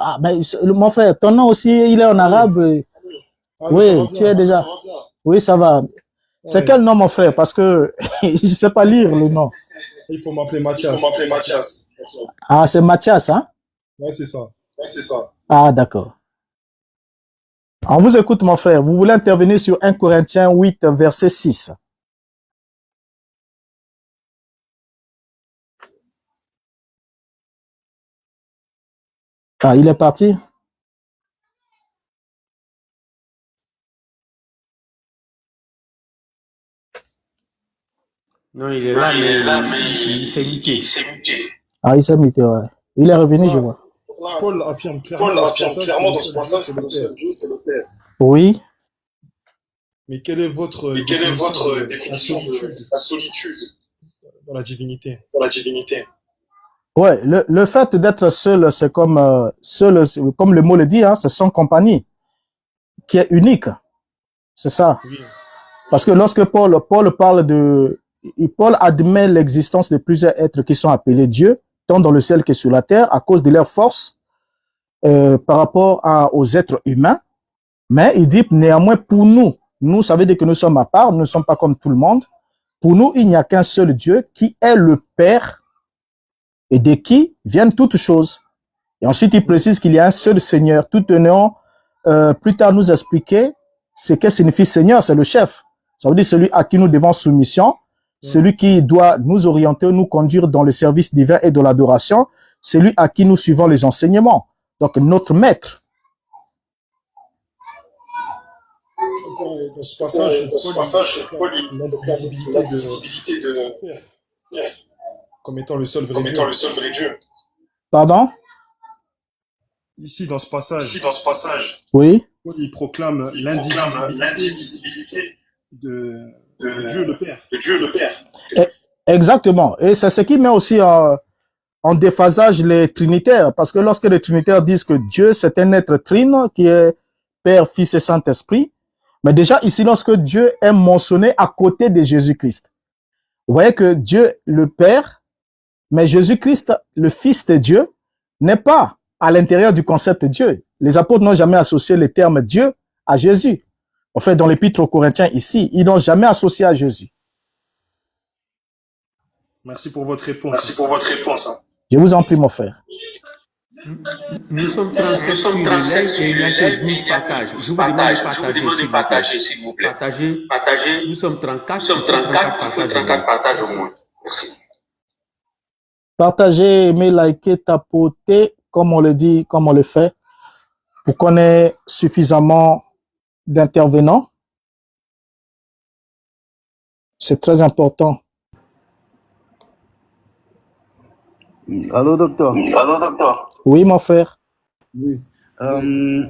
Ah, ben, mon frère, ton nom aussi, il est en arabe. Ah, mais ça va Oui, tu bien. es déjà. Oui, ça va. C'est Ouais. quel nom, mon frère? Parce que je ne sais pas lire le nom. Il faut m'appeler Mathias. Ah, c'est Mathias, hein? Ouais, c'est ça. Ah, d'accord. On vous écoute, mon frère. Vous voulez intervenir sur 1 Corinthiens 8, verset 6. Ah, il est parti? Non, il est là, mais il s'est muté. Ah, il s'est muté, ouais. Il est revenu, je vois. Paul affirme clairement dans ce passage que le seul Dieu, c'est le Père. Oui. Mais quelle est votre définition de la solitude dans la divinité? Ouais, le fait d'être seul, c'est comme seul, comme le mot le dit, hein, c'est sans compagnie, qui est unique. C'est ça. Oui. Parce que lorsque Paul parle Paul admet l'existence de plusieurs êtres qui sont appelés Dieu, tant dans le ciel que sur la terre, à cause de leur force par rapport aux êtres humains. Mais il dit néanmoins pour nous, ça veut dire que nous sommes à part, nous ne sommes pas comme tout le monde. Pour nous, il n'y a qu'un seul Dieu qui est le Père et de qui viennent toutes choses. Et ensuite, il précise qu'il y a un seul Seigneur, tout tenant plus tard nous expliquer ce que signifie Seigneur, c'est le chef. Ça veut dire celui à qui nous devons soumission, celui qui doit nous orienter, nous conduire dans le service divin et de l'adoration, celui à qui nous suivons les enseignements. Donc, notre maître. Dans ce passage, Paul l'indivisibilité de Père comme étant le seul vrai Dieu. Pardon? Ici, dans ce passage, oui. Paul il proclame l'indivisibilité de Dieu le Père. Exactement. Et c'est ce qui met aussi en déphasage les trinitaires. Parce que lorsque les trinitaires disent que Dieu, c'est un être trine qui est Père, Fils et Saint-Esprit, mais déjà ici, lorsque Dieu est mentionné à côté de Jésus-Christ, vous voyez que Dieu, le Père, mais Jésus-Christ, le Fils de Dieu, n'est pas à l'intérieur du concept de Dieu. Les apôtres n'ont jamais associé le terme Dieu à Jésus. En fait, dans l'épître aux Corinthiens ici, ils n'ont jamais associé à Jésus. Merci pour votre réponse. Je vous en prie, mon frère. Nous sommes 37 sur et il n'y a que 12 partages. Je vous demande de partager, s'il vous plaît. Partagez. Nous sommes 34. Il faut 34 partages au moins. Merci. Partagez, aimez, likez, tapoter, comme on le dit, comme on le fait, pour qu'on ait suffisamment d'intervenants. C'est très important. Allô, docteur. Oui, mon frère. Oui. Je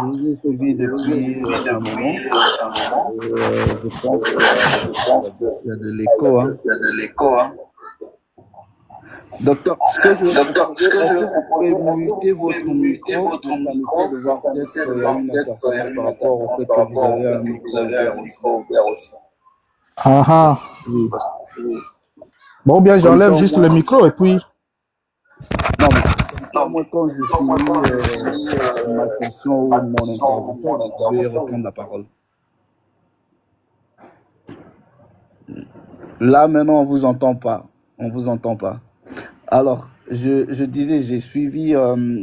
vous ai suivi depuis un moment. Je pense qu'il y a de l'écho. Hein. Docteur, ce que vous pouvez muter votre micro, ça de voir peut-être une interférence par rapport au fait que vous avez un micro ouvert aussi. Ah ah. Oui. Bon, bien, j'enlève juste le micro et puis... Non, moi, quand je finis ma question ou mon intervention, vous pouvez reprendre la parole. Là, maintenant, on vous entend pas. Alors, je disais, j'ai suivi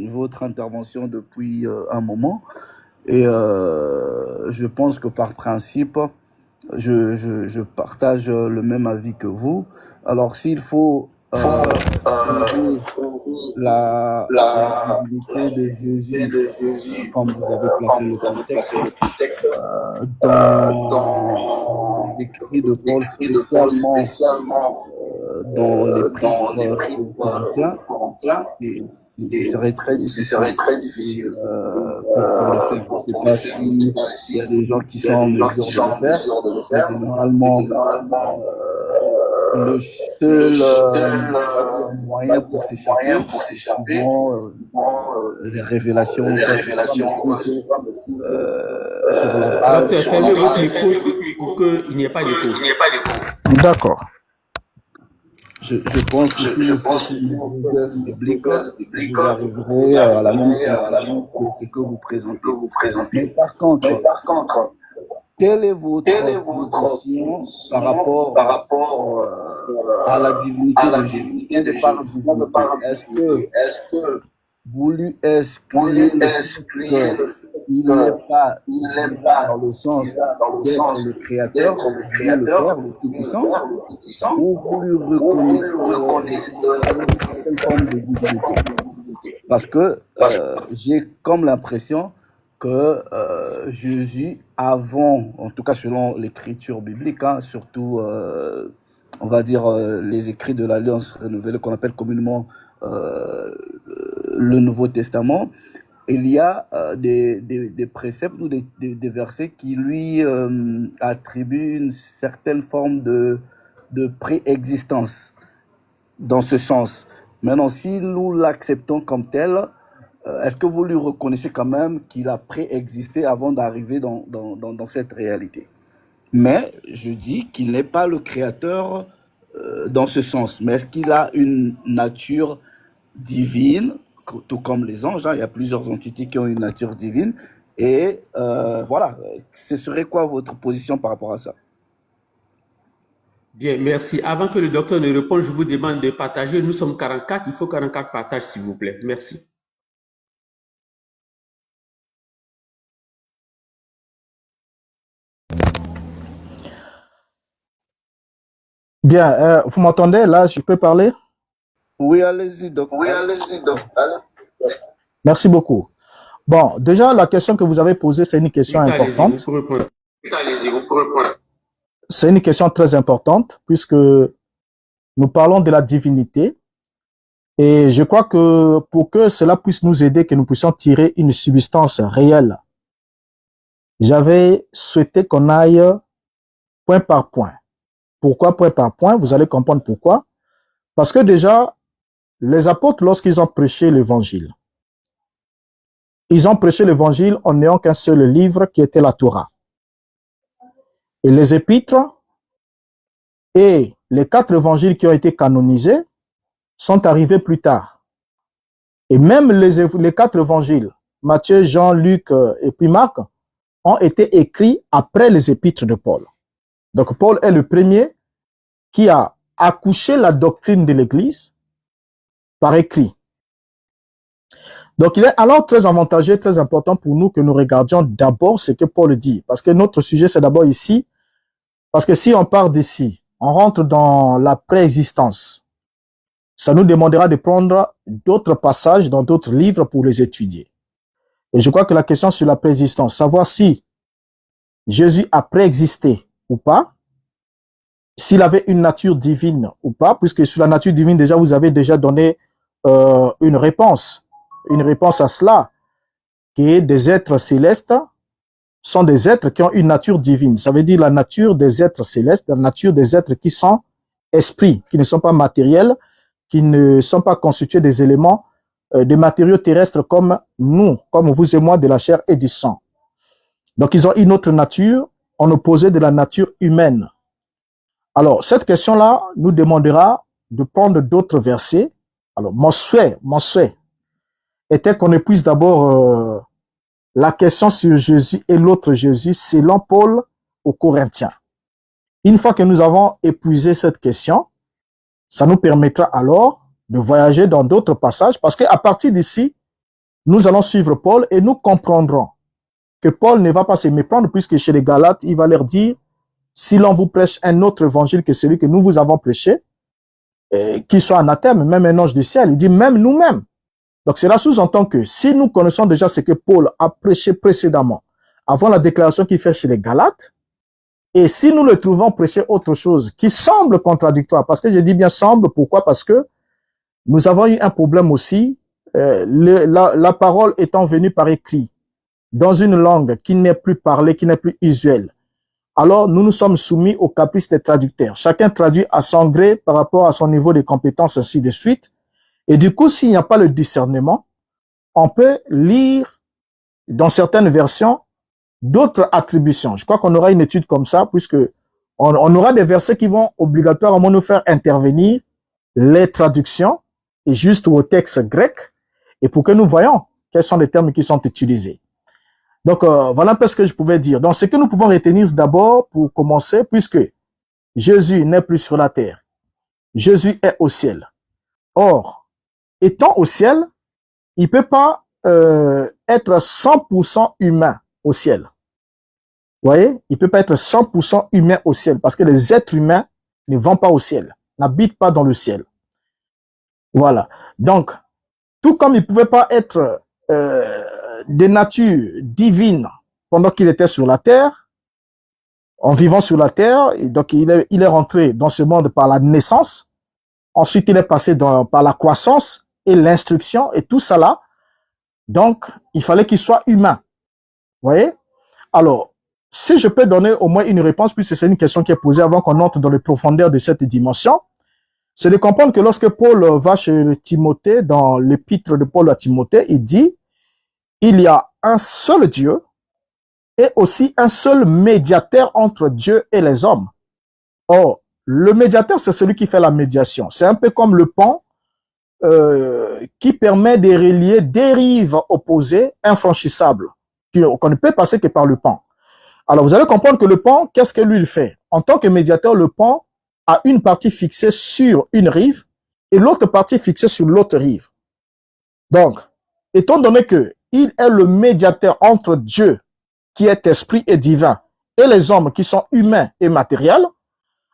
votre intervention depuis un moment et je pense que par principe, je partage le même avis que vous. Alors, s'il faut la divinité de Jésus, comme vous avez placé le contexte, dans l'écrit de Paul, spécialement dans l'épître aux Corinthiens, ce serait très difficile pour le faire. Je ne sais pas s'il y a des gens qui sont en mesure de le faire. Généralement, le seul moyen pour s'échapper, les révélations sur la base. Fermez votre micro pour qu'il n'y ait pas d'écho. D'accord. Je pense que si vous faites une exégèse biblique, vous arriverez à la même conclusion que ce que vous présentez. Mais par contre, quelle est votre position par rapport à la divinité de Jésus? Par divinité, est-ce que vous lui excluez le fait qu'il n'est pas divin dans le sens d'être le Créateur, Dieu le Père, le Tout-Puissant, ou vous lui reconnaissez une certaine forme de divinité? Parce que j'ai comme l'impression que Jésus, avant, en tout cas selon l'écriture biblique, hein, surtout, on va dire, les écrits de l'Alliance renouvelée qu'on appelle communément le Nouveau Testament, il y a des préceptes ou des versets qui lui attribuent une certaine forme de préexistence dans ce sens. Maintenant, si nous l'acceptons comme tel, est-ce que vous lui reconnaissez quand même qu'il a préexisté avant d'arriver dans cette réalité? Mais je dis qu'il n'est pas le créateur dans ce sens. Mais est-ce qu'il a une nature divine, tout comme les anges, hein? Il y a plusieurs entités qui ont une nature divine. Et voilà, ce serait quoi votre position par rapport à ça? Bien, merci. Avant que le docteur ne réponde, je vous demande de partager. Nous sommes 44. Il faut 44 partages, s'il vous plaît. Merci. Bien, vous m'entendez? Là, je peux parler? Oui, allez-y, docteur. Merci beaucoup. Bon, déjà, la question que vous avez posée, c'est une question importante. C'est une question très importante puisque nous parlons de la divinité. Et je crois que pour que cela puisse nous aider, que nous puissions tirer une substance réelle, j'avais souhaité qu'on aille point par point. Pourquoi point par point? Vous allez comprendre pourquoi. Parce que déjà, les apôtres, lorsqu'ils ont prêché l'évangile, ils ont prêché l'évangile en n'ayant qu'un seul livre qui était la Torah. Et les épîtres et les 4 évangiles qui ont été canonisés sont arrivés plus tard. Et même les 4 évangiles, Matthieu, Jean, Luc et puis Marc, ont été écrits après les épîtres de Paul. Donc Paul est le premier qui a accouché la doctrine de l'Église par écrit. Donc il est alors très avantageux, très important pour nous que nous regardions d'abord ce que Paul dit. Parce que notre sujet c'est d'abord ici. Parce que si on part d'ici, on rentre dans la préexistence. Ça nous demandera de prendre d'autres passages dans d'autres livres pour les étudier. Et je crois que la question sur la préexistence, savoir si Jésus a préexisté ou pas, s'il avait une nature divine ou pas, puisque sur la nature divine, déjà, vous avez déjà donné une réponse à cela, qui est des êtres célestes sont des êtres qui ont une nature divine. Ça veut dire la nature des êtres célestes, la nature des êtres qui sont esprits, qui ne sont pas matériels, qui ne sont pas constitués des éléments, des matériaux terrestres comme nous, comme vous et moi, de la chair et du sang. Donc, ils ont une autre nature, en opposé de la nature humaine. Alors, cette question-là nous demandera de prendre d'autres versets. Alors, mon souhait était qu'on épuise d'abord la question sur Jésus et l'autre Jésus selon Paul aux Corinthiens. Une fois que nous avons épuisé cette question, ça nous permettra alors de voyager dans d'autres passages parce qu'à partir d'ici, nous allons suivre Paul et nous comprendrons que Paul ne va pas se méprendre puisque chez les Galates, il va leur dire si l'on vous prêche un autre évangile que celui que nous vous avons prêché, qu'il soit anathème, même un ange du ciel, il dit même nous-mêmes. Donc cela sous-entend que si nous connaissons déjà ce que Paul a prêché précédemment, avant la déclaration qu'il fait chez les Galates, et si nous le trouvons prêcher autre chose qui semble contradictoire, parce que je dis bien semble, pourquoi? Parce que nous avons eu un problème aussi, la parole étant venue par écrit, dans une langue qui n'est plus parlée, qui n'est plus usuelle. Alors, nous nous sommes soumis au caprice des traducteurs. Chacun traduit à son gré par rapport à son niveau de compétence, ainsi de suite. Et du coup, s'il n'y a pas le discernement, on peut lire dans certaines versions d'autres attributions. Je crois qu'on aura une étude comme ça, puisque on aura des versets qui vont obligatoirement nous faire intervenir les traductions et juste au texte grec et pour que nous voyons quels sont les termes qui sont utilisés. Donc, voilà un peu ce que je pouvais dire. Donc, ce que nous pouvons retenir d'abord pour commencer, puisque Jésus n'est plus sur la terre, Jésus est au ciel. Or, étant au ciel, il ne peut pas être 100% humain au ciel. Vous voyez, il ne peut pas être 100% humain au ciel parce que les êtres humains ne vont pas au ciel, n'habitent pas dans le ciel. Voilà. Donc, tout comme il ne pouvait pas être de nature divine pendant qu'il était sur la terre, en vivant sur la terre, et donc il est rentré dans ce monde par la naissance, ensuite il est passé par la croissance et l'instruction et tout ça là. Donc, il fallait qu'il soit humain. Vous voyez? Alors, si je peux donner au moins une réponse, puisque c'est une question qui est posée avant qu'on entre dans les profondeurs de cette dimension, c'est de comprendre que lorsque Paul va chez Timothée, dans l'épître de Paul à Timothée, il dit, il y a un seul Dieu et aussi un seul médiateur entre Dieu et les hommes. Or, le médiateur, c'est celui qui fait la médiation. C'est un peu comme le pont qui permet de relier des rives opposées infranchissables, qu'on ne peut passer que par le pont. Alors, vous allez comprendre que le pont, qu'est-ce que lui il fait? En tant que médiateur, le pont a une partie fixée sur une rive et l'autre partie fixée sur l'autre rive. Donc, étant donné que il est le médiateur entre Dieu, qui est esprit et divin, et les hommes qui sont humains et matériels,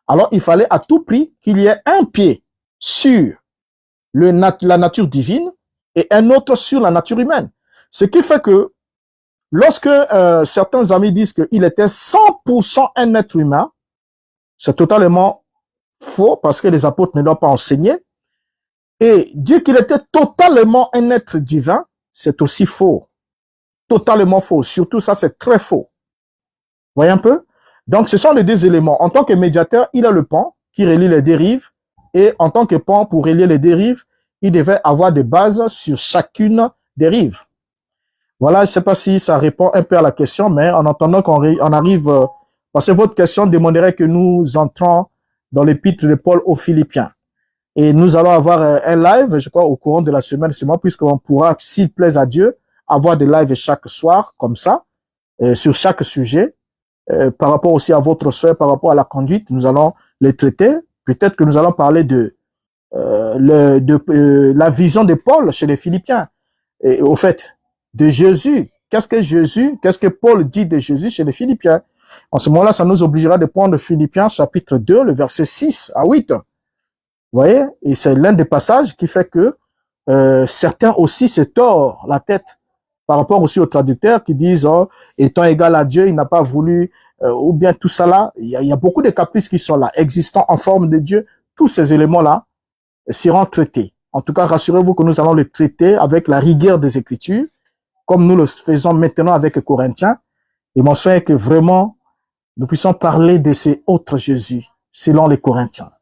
alors il fallait à tout prix qu'il y ait un pied sur la nature divine et un autre sur la nature humaine. Ce qui fait que lorsque certains amis disent qu'il était 100% un être humain, c'est totalement faux parce que les apôtres ne l'ont pas enseigné. Et dire qu'il était totalement un être divin, c'est aussi faux. Totalement faux. Surtout ça, c'est très faux. Voyez un peu? Donc, ce sont les deux éléments. En tant que médiateur, il a le pont qui relie les dérives. Et en tant que pont pour relier les dérives, il devait avoir des bases sur chacune des rives. Voilà, je ne sais pas si ça répond un peu à la question, mais en attendant qu'on arrive, parce que votre question demanderait que nous entrons dans l'épître de Paul aux Philippiens. Et nous allons avoir un live, je crois, au courant de la semaine, puisqu'on pourra, s'il plaise à Dieu, avoir des lives chaque soir, comme ça, sur chaque sujet. Par rapport aussi à votre soeur, par rapport à la conduite, nous allons les traiter. Peut-être que nous allons parler de la vision de Paul chez les Philippiens. Et au fait, de Jésus. Qu'est-ce que Paul dit de Jésus chez les Philippiens? En ce moment-là, ça nous obligera de prendre Philippiens chapitre 2, le verset 6 à 8. Vous voyez? Et c'est l'un des passages qui fait que certains aussi se tordent la tête par rapport aussi aux traducteurs qui disent oh, étant égal à Dieu, il n'a pas voulu, ou bien tout ça là, il y a beaucoup de caprices qui sont là, existant en forme de Dieu, tous ces éléments-là seront traités. En tout cas, rassurez-vous que nous allons les traiter avec la rigueur des Écritures, comme nous le faisons maintenant avec Corinthiens, et mon souhait est que vraiment, nous puissions parler de ces autres Jésus, selon les Corinthiens.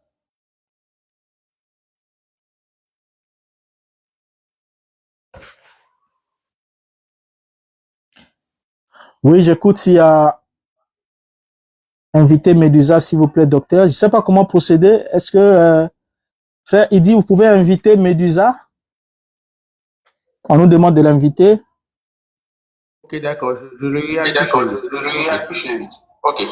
Oui, j'écoute s'il y a invité Médusa, s'il vous plaît, docteur. Je ne sais pas comment procéder. Est-ce que, frère, il dit, vous pouvez inviter Médusa? On nous demande de l'inviter. Ok, d'accord. Je le regarde plus vite. Ok.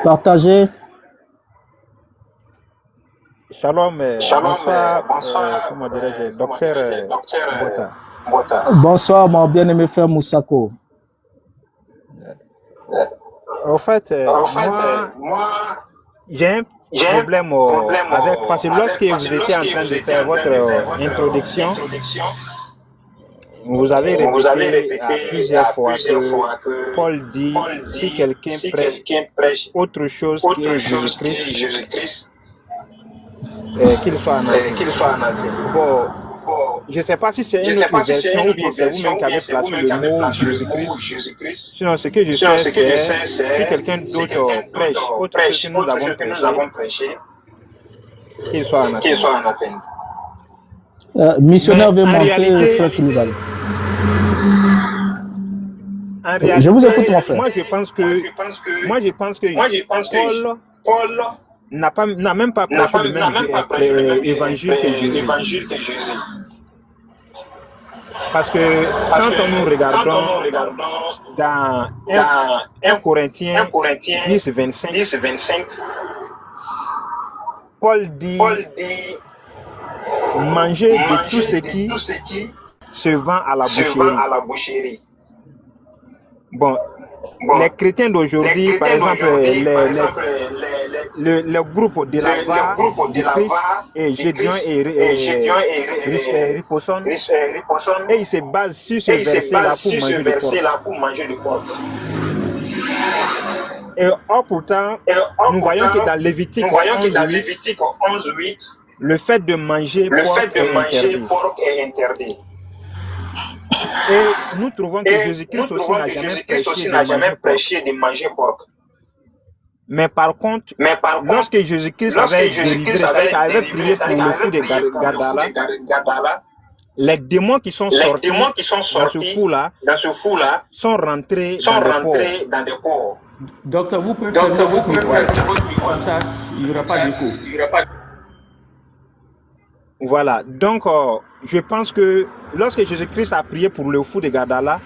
Partagez. Shalom, bonsoir, comment dirais-je, docteur Bota. Bonsoir, mon bien-aimé frère Moussako. En fait, moi j'ai un problème avec, parce que lorsque vous étiez en train de faire votre introduction, vous avez répété à plusieurs fois que Paul dit si quelqu'un prêche autre chose que Jésus-Christ, qu'il soit anathème. Bon, je ne sais pas si c'est une autre version ou bien c'est vous-même qui avez placé le mot Jésus-Christ. Sinon, ce que je sais, c'est si quelqu'un d'autre prêche autre chose que nous avons prêché, qu'il soit anathème. Missionnaire veut monter, frère Koulibaly. En Je vous écoute, réalité, mon frère. moi je pense que Paul n'a même pas prêché le même évangile que Jésus. Parce que quand nous regardons dans 1 Corinthiens 10, 25, Paul dit manger de tout ce qui se vend à la boucherie. Bon, les chrétiens d'aujourd'hui, par exemple, le groupe de Lava, de Christ, et Gédéon et Riposson, et ils se basent sur ce verset-là pour manger du porc. Et pourtant, nous voyons que dans Lévitique 11:8, le fait de manger porc est interdit. Et nous trouvons que Jésus-Christ aussi n'a jamais prêché de manger porc. Mais par contre, lorsque Jésus-Christ avait prié pour le fou de Gadara, les démons qui sont sortis dans ce fou-là sont rentrés dans des porcs. Docteur, vous pouvez faire votre micro. Comme ça, il n'y aura pas d'écho. Voilà, donc je pense que lorsque Jésus-Christ a prié pour le fou de Gadara,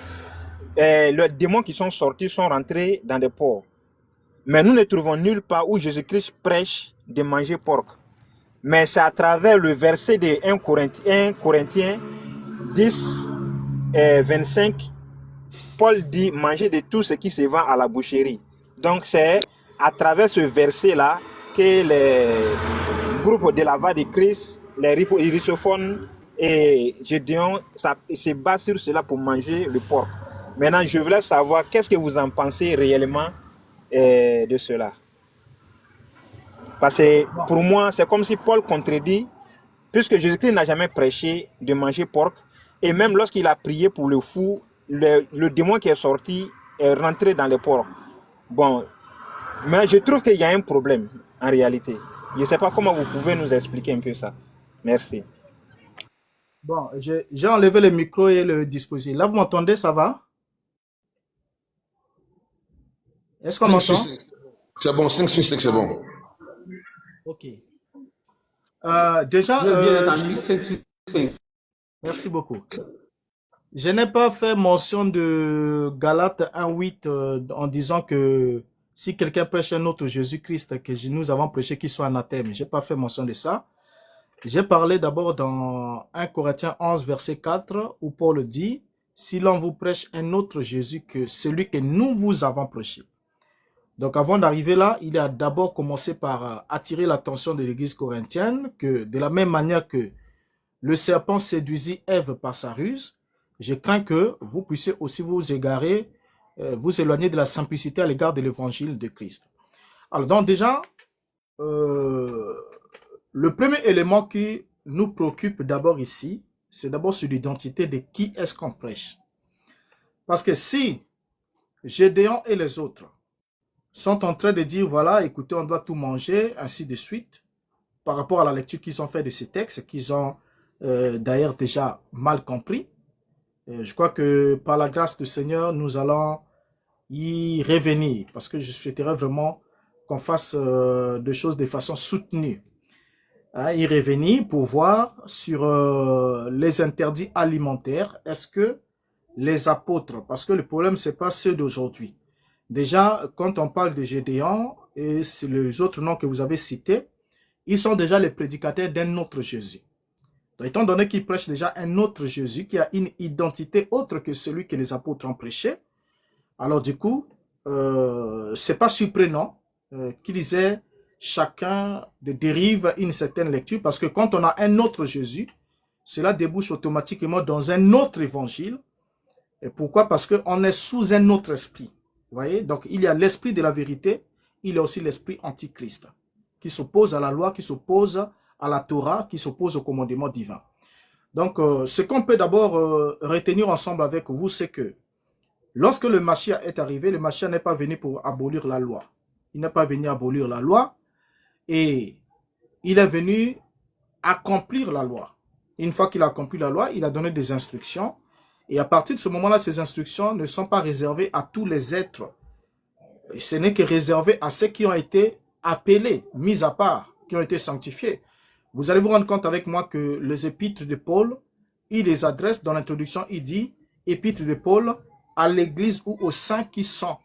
les démons qui sont sortis sont rentrés dans des porcs. Mais nous ne trouvons nulle part où Jésus-Christ prêche de manger porc. Mais c'est à travers le verset de 1 Corinthiens 10, 25, Paul dit manger de tout ce qui se vend à la boucherie. Donc c'est à travers ce verset-là que les groupes de la voix de Christ, les rissophones et Gédéon se basent sur cela pour manger le porc. Maintenant, je voulais savoir qu'est-ce que vous en pensez réellement de cela. Parce que pour moi, c'est comme si Paul contredit, puisque Jésus-Christ n'a jamais prêché de manger porc, et même lorsqu'il a prié pour le fou, le démon qui est sorti est rentré dans les porcs. Bon, mais je trouve qu'il y a un problème en réalité. Je ne sais pas comment vous pouvez nous expliquer un peu ça. Merci. Bon, j'ai enlevé le micro et le dispositif. Là, vous m'entendez, ça va? Est-ce qu'on m'entend? C'est bon, 5 sur 5, c'est bon. Ok. Déjà, merci beaucoup. Je n'ai pas fait mention de Galates 1:8 en disant que si quelqu'un prêche un autre Jésus-Christ que nous avons prêché, qu'il soit anathème. Je n'ai pas fait mention de ça. J'ai parlé d'abord dans 1 Corinthiens 11, verset 4, où Paul dit, si l'on vous prêche un autre Jésus que celui que nous vous avons prêché. Donc avant d'arriver là, il a d'abord commencé par attirer l'attention de l'église corinthienne que de la même manière que le serpent séduisit Ève par sa ruse, je crains que vous puissiez aussi vous égarer, vous éloigner de la simplicité à l'égard de l'évangile de Christ. Alors donc déjà, le premier élément qui nous préoccupe d'abord ici, c'est d'abord sur l'identité de qui est-ce qu'on prêche. Parce que si Gédéon et les autres sont en train de dire, voilà, écoutez, on doit tout manger, ainsi de suite, par rapport à la lecture qu'ils ont fait de ces textes, qu'ils ont d'ailleurs déjà mal compris. Je crois que par la grâce du Seigneur, nous allons y revenir, parce que je souhaiterais vraiment qu'on fasse des choses de façon soutenue. Y revenir pour voir sur les interdits alimentaires. Est-ce que les apôtres, parce que le problème, c'est pas ceux d'aujourd'hui. Déjà, quand on parle de Gédéon et les autres noms que vous avez cités, ils sont déjà les prédicateurs d'un autre Jésus. Donc, étant donné qu'ils prêchent déjà un autre Jésus qui a une identité autre que celui que les apôtres ont prêché, alors du coup, c'est pas surprenant qu'ils aient chacun de dérive une certaine lecture, parce que quand on a un autre Jésus, cela débouche automatiquement dans un autre évangile. Et pourquoi? Parce qu'on est sous un autre esprit. Vous voyez? Donc, il y a l'esprit de la vérité, il y a aussi l'esprit antichrist, qui s'oppose à la loi, qui s'oppose à la Torah, qui s'oppose au commandement divin. Donc, ce qu'on peut d'abord retenir ensemble avec vous, c'est que lorsque le Mashiach est arrivé, le Mashiach n'est pas venu pour abolir la loi. Il n'est pas venu abolir la loi, et il est venu accomplir la loi. Une fois qu'il a accompli la loi, il a donné des instructions, Et à partir de ce moment-là, ces instructions ne sont pas réservées à tous les êtres. Ce n'est que réservé à ceux qui ont été appelés, mis à part, qui ont été sanctifiés. Vous allez vous rendre compte avec moi que les épîtres de Paul, il les adresse dans l'introduction, il dit « Épître de Paul à l'église ou aux saints qui sont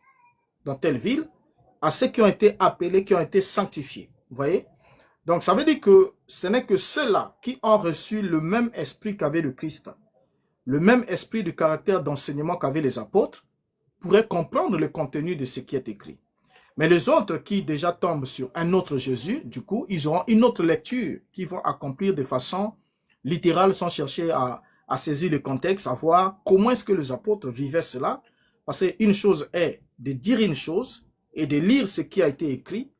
dans telle ville, à ceux qui ont été appelés, qui ont été sanctifiés. » Vous voyez? Donc, ça veut dire que ce n'est que ceux-là qui ont reçu le même esprit qu'avait le Christ, le même esprit de caractère d'enseignement qu'avaient les apôtres, pourraient comprendre le contenu de ce qui est écrit. Mais les autres qui déjà tombent sur un autre Jésus, du coup, ils auront une autre lecture qu'ils vont accomplir de façon littérale sans chercher à saisir le contexte, à voir comment est-ce que les apôtres vivaient cela. Parce qu'une chose est de dire une chose et de lire ce qui a été écrit,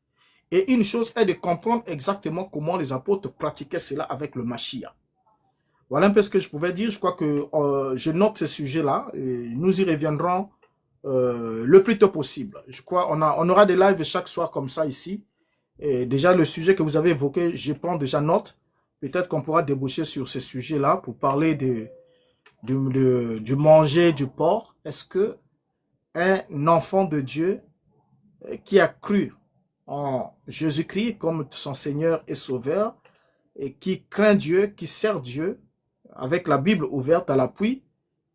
et une chose est de comprendre exactement comment les apôtres pratiquaient cela avec le Mashiach. Voilà un peu ce que je pouvais dire. Je crois que je note ce sujet-là et nous y reviendrons le plus tôt possible. Je crois on aura des lives chaque soir comme ça ici. Et déjà, le sujet que vous avez évoqué, je prends déjà note. Peut-être qu'on pourra déboucher sur ce sujet-là pour parler du manger du porc. Est-ce que un enfant de Dieu qui a cru en Jésus-Christ comme son Seigneur et Sauveur et qui craint Dieu, qui sert Dieu, avec la Bible ouverte à l'appui,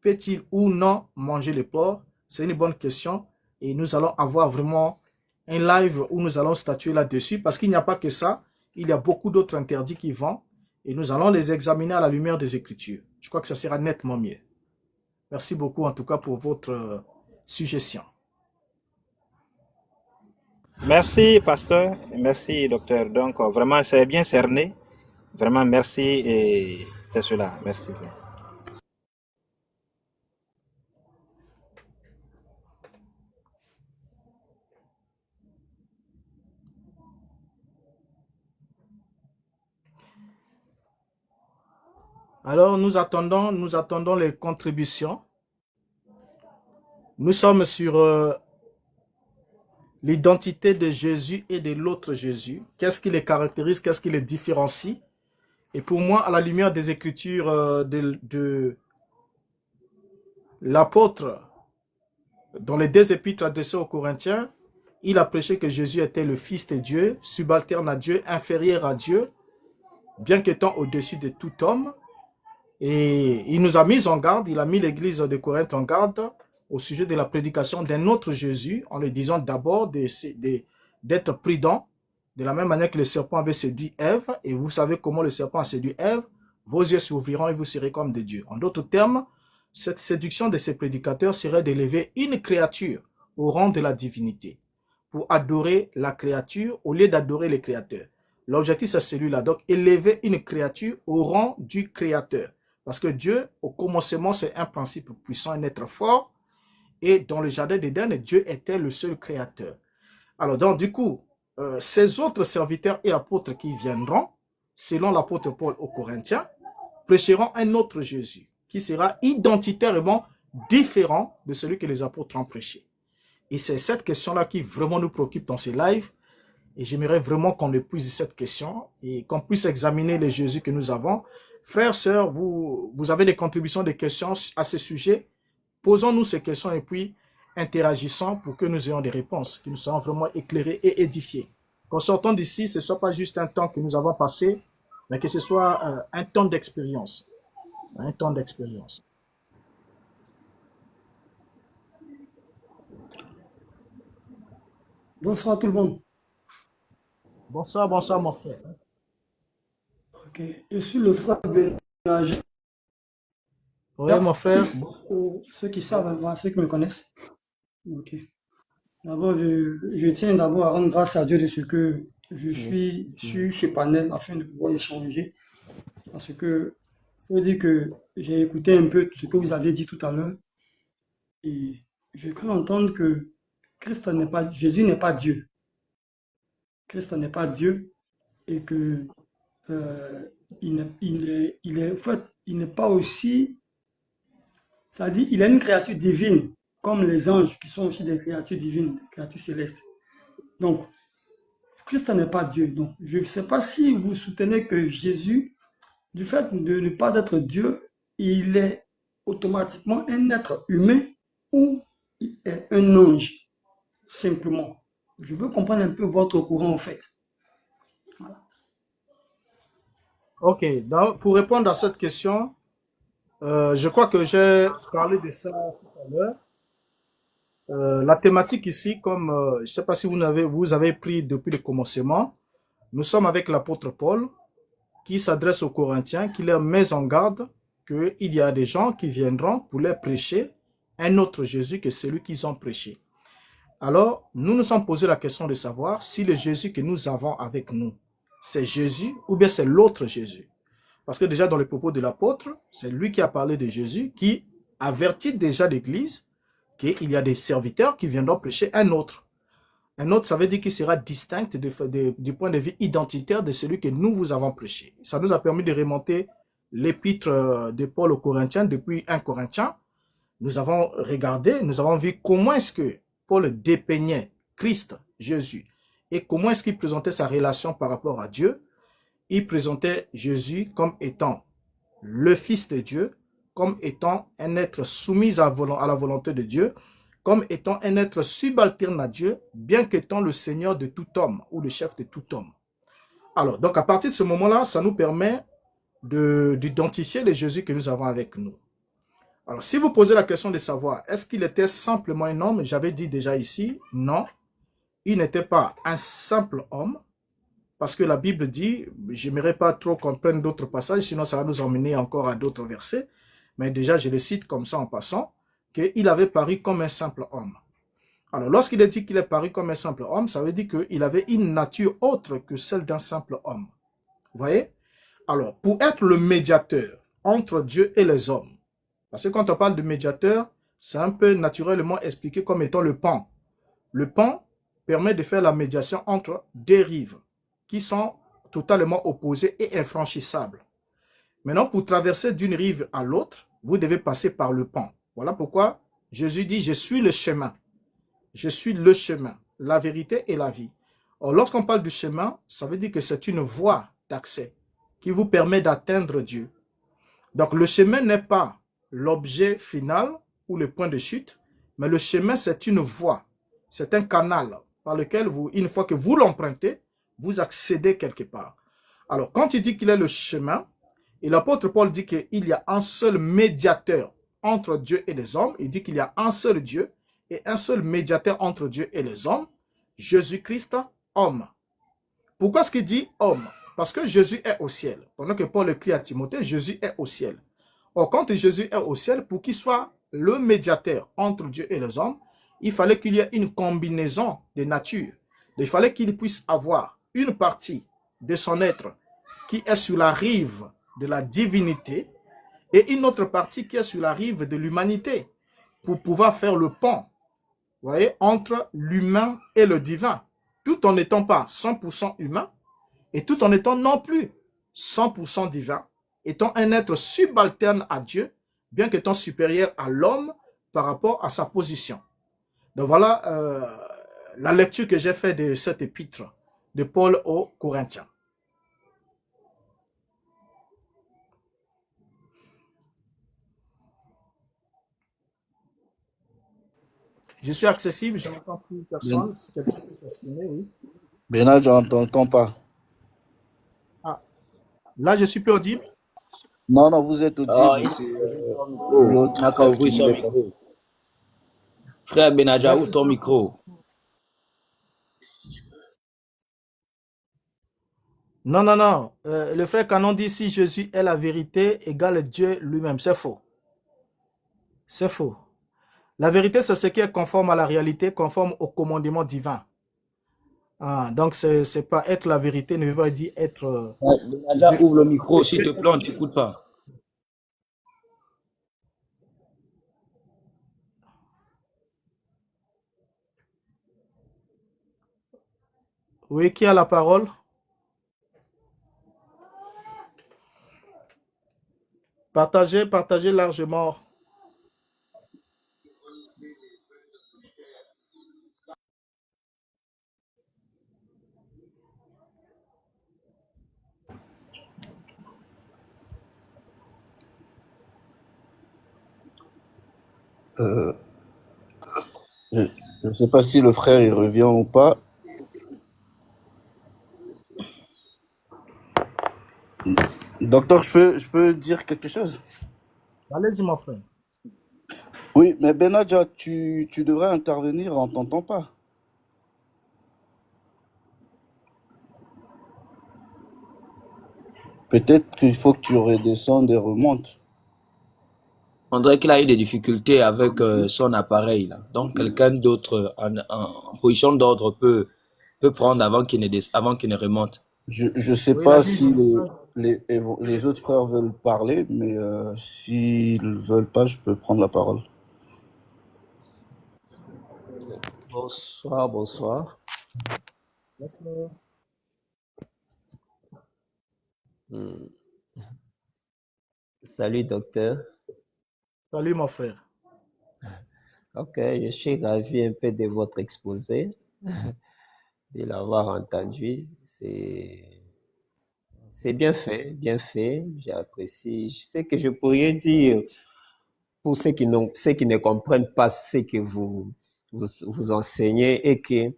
peut-il ou non manger le porc? C'est une bonne question et nous allons avoir vraiment un live où nous allons statuer là-dessus parce qu'il n'y a pas que ça, il y a beaucoup d'autres interdits qui vont et nous allons les examiner à la lumière des Écritures. Je crois que ça sera nettement mieux. Merci beaucoup en tout cas pour votre suggestion. Merci, pasteur. Merci, docteur. Donc, vraiment, c'est bien cerné. Vraiment, merci et c'est cela. Merci bien. Alors, nous attendons les contributions. Nous sommes sur l'identité de Jésus et de l'autre Jésus. Qu'est-ce qui les caractérise? Qu'est-ce qui les différencie? Et pour moi, à la lumière des Écritures de l'apôtre, dans les 2 épîtres adressées aux Corinthiens, il a prêché que Jésus était le Fils de Dieu, subalterne à Dieu, inférieur à Dieu, bien qu'étant au-dessus de tout homme. Et il nous a mis en garde, il a mis l'église de Corinthe en garde au sujet de la prédication d'un autre Jésus, en lui disant d'abord d'être prudent, de la même manière que le serpent avait séduit Ève, et vous savez comment le serpent a séduit Ève, vos yeux s'ouvriront et vous serez comme des dieux. En d'autres termes, cette séduction de ces prédicateurs serait d'élever une créature au rang de la divinité, pour adorer la créature au lieu d'adorer le créateur. L'objectif, c'est celui-là, donc élever une créature au rang du créateur. Parce que Dieu, au commencement, c'est un principe puissant, un être fort. Et dans le jardin d'Éden, Dieu était le seul créateur. Alors, donc, du coup, ces autres serviteurs et apôtres qui viendront, selon l'apôtre Paul aux Corinthiens, prêcheront un autre Jésus, qui sera identitairement différent de celui que les apôtres ont prêché. Et c'est cette question-là qui vraiment nous préoccupe dans ces lives. Et j'aimerais vraiment qu'on épuise cette question et qu'on puisse examiner les Jésus que nous avons. Frères, sœurs, vous avez des contributions, des questions à ce sujet. Posons-nous ces questions et puis interagissons pour que nous ayons des réponses qui nous seront vraiment éclairées et édifiées. Qu'en sortant d'ici, ce ne soit pas juste un temps que nous avons passé, mais que ce soit un temps d'expérience. Un temps d'expérience. Bonsoir tout le monde. Bonsoir, bonsoir mon frère. Ok, je suis le frère Bénager. Oui, mon frère. Pour ceux qui savent, ceux qui me connaissent. Ok. D'abord, je tiens d'abord à rendre grâce à Dieu de ce que je suis chez Panel afin de pouvoir échanger. Parce que, faut dire que j'ai écouté un peu ce que vous avez dit tout à l'heure. Et j'ai cru entendre que Jésus n'est pas Dieu. Christ n'est pas Dieu et que il n'est pas aussi, c'est-à-dire il est une créature divine, comme les anges qui sont aussi des créatures divines, des créatures célestes. Donc, Christ n'est pas Dieu. Donc, je ne sais pas si vous soutenez que Jésus, du fait de ne pas être Dieu, il est automatiquement un être humain ou un ange, simplement? Je veux comprendre un peu votre courant, en fait. Voilà. Ok, donc pour répondre à cette question, je crois que j'ai parlé de ça tout à l'heure. La thématique ici, comme je ne sais pas si vous avez pris depuis le commencement, nous sommes avec l'apôtre Paul qui s'adresse aux Corinthiens, qui leur met en garde qu'il y a des gens qui viendront pour leur prêcher un autre Jésus que celui qu'ils ont prêché. Alors, nous nous sommes posé la question de savoir si le Jésus que nous avons avec nous, c'est Jésus ou bien c'est l'autre Jésus. Parce que déjà dans les propos de l'apôtre, c'est lui qui a parlé de Jésus, qui avertit déjà l'Église qu'il y a des serviteurs qui viendront prêcher un autre. Un autre, ça veut dire qu'il sera distinct du point de vue identitaire de celui que nous vous avons prêché. Ça nous a permis de remonter l'épître de Paul aux Corinthiens depuis 1 Corinthien. Nous avons regardé, nous avons vu comment est-ce que Paul dépeignait Christ, Jésus, et comment est-ce qu'il présentait sa relation par rapport à Dieu. Il présentait Jésus comme étant le Fils de Dieu, comme étant un être soumis à la volonté de Dieu, comme étant un être subalterne à Dieu, bien qu'étant le Seigneur de tout homme ou le chef de tout homme. Alors, donc à partir de ce moment-là, ça nous permet d'identifier le Jésus que nous avons avec nous. Alors, si vous posez la question de savoir, est-ce qu'il était simplement un homme? J'avais dit déjà ici, non, il n'était pas un simple homme, parce que la Bible dit, j'aimerais pas trop qu'on prenne d'autres passages, sinon ça va nous emmener encore à d'autres versets, mais déjà je le cite comme ça en passant, qu'il avait paru comme un simple homme. Alors lorsqu'il est dit qu'il est paru comme un simple homme, ça veut dire qu'il avait une nature autre que celle d'un simple homme. Vous voyez? Alors, pour être le médiateur entre Dieu et les hommes, parce que quand on parle de médiateur, c'est un peu naturellement expliqué comme étant le pont. Le pont permet de faire la médiation entre deux rives qui sont totalement opposées et infranchissables. Maintenant, pour traverser d'une rive à l'autre, vous devez passer par le pont. Voilà pourquoi Jésus dit, je suis le chemin. Je suis le chemin, la vérité et la vie. Or, lorsqu'on parle du chemin, ça veut dire que c'est une voie d'accès qui vous permet d'atteindre Dieu. Donc, le chemin n'est pas l'objet final ou le point de chute, mais le chemin, c'est une voie. C'est un canal par lequel, une fois que vous l'empruntez, vous accédez quelque part. Alors, quand il dit qu'il est le chemin, et l'apôtre Paul dit qu'il y a un seul médiateur entre Dieu et les hommes, il dit qu'il y a un seul Dieu et un seul médiateur entre Dieu et les hommes, Jésus-Christ, homme. Pourquoi est-ce qu'il dit homme? Parce que Jésus est au ciel. Pendant que Paul écrit à Timothée, Jésus est au ciel. Or, quand Jésus est au ciel, pour qu'il soit le médiateur entre Dieu et les hommes, il fallait qu'il y ait une combinaison de nature. Il fallait qu'il puisse avoir une partie de son être qui est sur la rive de la divinité et une autre partie qui est sur la rive de l'humanité pour pouvoir faire le pont, vous voyez, entre l'humain et le divin, tout en n'étant pas 100% humain et tout en étant non plus 100% divin, étant un être subalterne à Dieu, bien qu'étant supérieur à l'homme par rapport à sa position. Donc voilà la lecture que j'ai faite de cet épître de Paul aux Corinthiens. Je suis accessible, je n'entends plus personne. Si quelqu'un peut s'exprimer, oui. Bernard, je n'entends pas. Ah, là, je suis plus audible. Non, non, vous êtes audible. C'est l'autre frère qui ne l'est pas. Frère Benadja, ouvre ton micro. Non, non, non. Le frère Canon dit si Jésus est la vérité égale Dieu lui-même. C'est faux. C'est faux. La vérité, c'est ce qui est conforme à la réalité, conforme au commandement divin. Ah, donc, c'est pas être la vérité, ne veut pas dire être... Benadja, ouvre le micro, s'il te plaît, on ne t'écoute pas. Oui, qui a la parole? Partagez, partagez largement. Euh, je ne sais pas si le frère il revient ou pas. Docteur, je peux dire quelque chose? Allez-y, mon frère. Oui, mais Benadja, tu devrais intervenir, on t'entend pas. Peut-être qu'il faut que tu redescendes et remontes. On dirait qu'il a eu des difficultés avec son appareil, là. Donc, quelqu'un d'autre en position d'ordre peut prendre avant qu'il ne remonte. Je sais Oui, il a pas dit, si les autres frères veulent parler, mais s'ils veulent pas, je peux prendre la parole. Bonsoir, bonsoir. bonsoir. Hmm. Salut, docteur. Salut, mon frère. Ok, je suis ravi un peu de votre exposé, de l'avoir entendu. C'est bien fait, j'apprécie. Je sais que je pourrais dire, pour ceux qui ne comprennent pas ce que vous enseignez, et que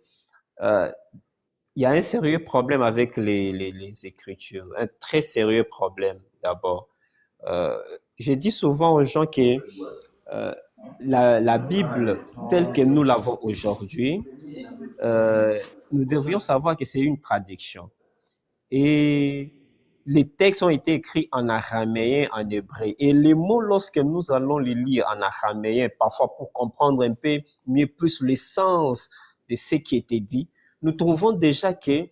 il y a un sérieux problème avec les Écritures, un très sérieux problème d'abord. Je dis souvent aux gens que la Bible telle que nous l'avons aujourd'hui, nous devrions savoir que c'est une traduction. Et les textes ont été écrits en araméen, en hébreu. Et les mots, lorsque nous allons les lire en araméen, parfois pour comprendre un peu mieux plus l'essence de ce qui était dit, nous trouvons déjà que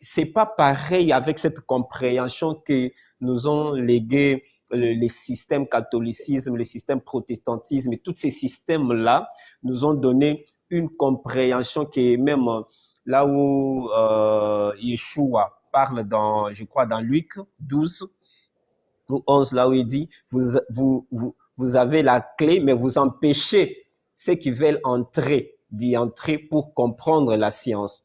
c'est pas pareil avec cette compréhension que nous ont légué les systèmes catholicisme, le système protestantisme, et tous ces systèmes-là nous ont donné une compréhension qui est même là où Yeshua parle je crois dans Luc 12 ou 11, là où il dit, vous avez la clé, mais vous empêchez ceux qui veulent d'y entrer pour comprendre la science.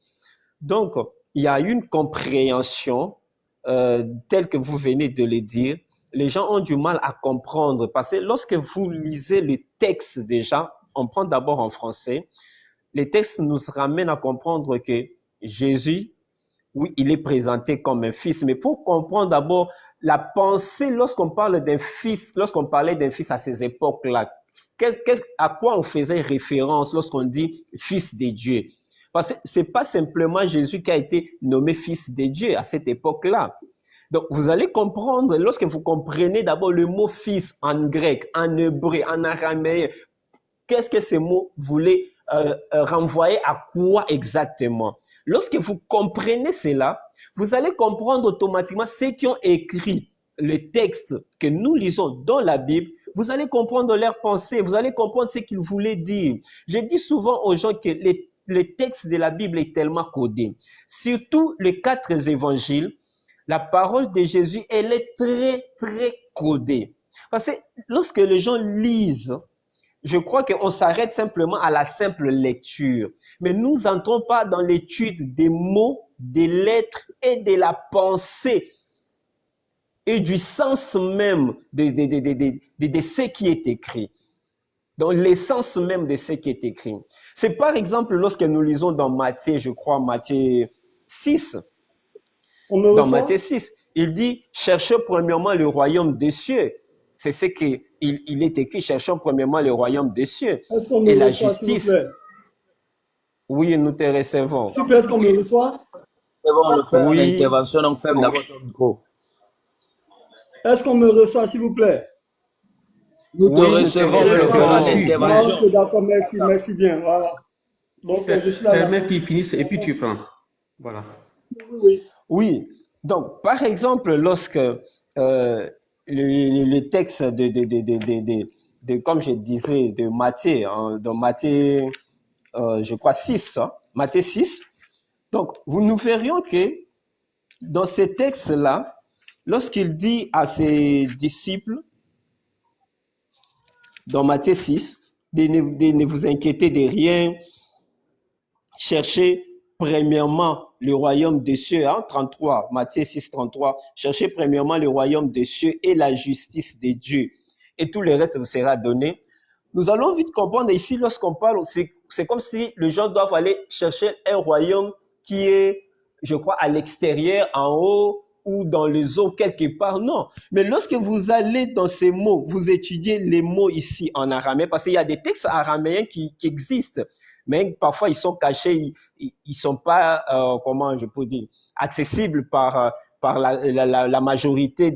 Donc, il y a une compréhension telle que vous venez de le dire. Les gens ont du mal à comprendre parce que lorsque vous lisez le texte déjà, on prend d'abord en français, les textes nous ramènent à comprendre que Jésus, oui, il est présenté comme un fils, mais pour comprendre d'abord la pensée lorsqu'on parle d'un fils, lorsqu'on parlait d'un fils à ces époques-là, à quoi on faisait référence lorsqu'on dit fils de Dieu? Parce que ce n'est pas simplement Jésus qui a été nommé fils de Dieu à cette époque-là. Donc, vous allez comprendre, lorsque vous comprenez d'abord le mot fils en grec, en hébreu, en araméen, qu'est-ce que ce mot voulait renvoyer à quoi exactement? Lorsque vous comprenez cela, vous allez comprendre automatiquement ceux qui ont écrit le texte que nous lisons dans la Bible, vous allez comprendre leurs pensées, vous allez comprendre ce qu'ils voulaient dire. Je dis souvent aux gens que le texte de la Bible est tellement codé. Surtout les 4 évangiles, la parole de Jésus, elle est très, très codée. Parce que lorsque les gens lisent, je crois qu'on s'arrête simplement à la simple lecture. Mais nous n'entrons pas dans l'étude des mots, des lettres et de la pensée et du sens même de ce qui est écrit. Donc, l'essence même de ce qui est écrit. C'est par exemple lorsque nous lisons dans Matthieu, je crois, Matthieu 6. Dans Matthieu 6, il dit, cherchez premièrement le royaume des cieux. C'est ce qu'il est écrit, cherchons premièrement le royaume des cieux. Et la justice. Oui, nous te recevons. S'il vous plaît, est-ce qu'on me reçoit? C'est bon, le frère, oui. L'intervention, donc ferme d'abord ton micro. Est-ce qu'on me reçoit, s'il vous plaît? Nous te recevons, le frère, l'intervention. D'accord, merci bien, voilà. Donc, je suis là. Permets qu'il finisse et puis tu prends. Voilà. Oui. Donc, par exemple, lorsque le texte comme je disais, de Matthieu, dans Matthieu, je crois 6, Matthieu 6, donc nous verrions que dans ce texte-là, lorsqu'il dit à ses disciples, dans Matthieu 6, de ne vous inquiéter de rien, cherchez premièrement le royaume des cieux, 33, Matthieu 6, 33, cherchez premièrement le royaume des cieux et la justice de Dieu, et tout le reste vous sera donné. nous allons vite comprendre ici, lorsqu'on parle, c'est comme si les gens doivent aller chercher un royaume qui est, je crois, à l'extérieur, en haut, ou dans les eaux quelque part. Non. Mais lorsque vous allez dans ces mots, vous étudiez les mots ici en araméen, parce qu'il y a des textes araméens qui existent, mais parfois ils sont cachés, ils sont pas, comment je peux dire, accessibles par la majorité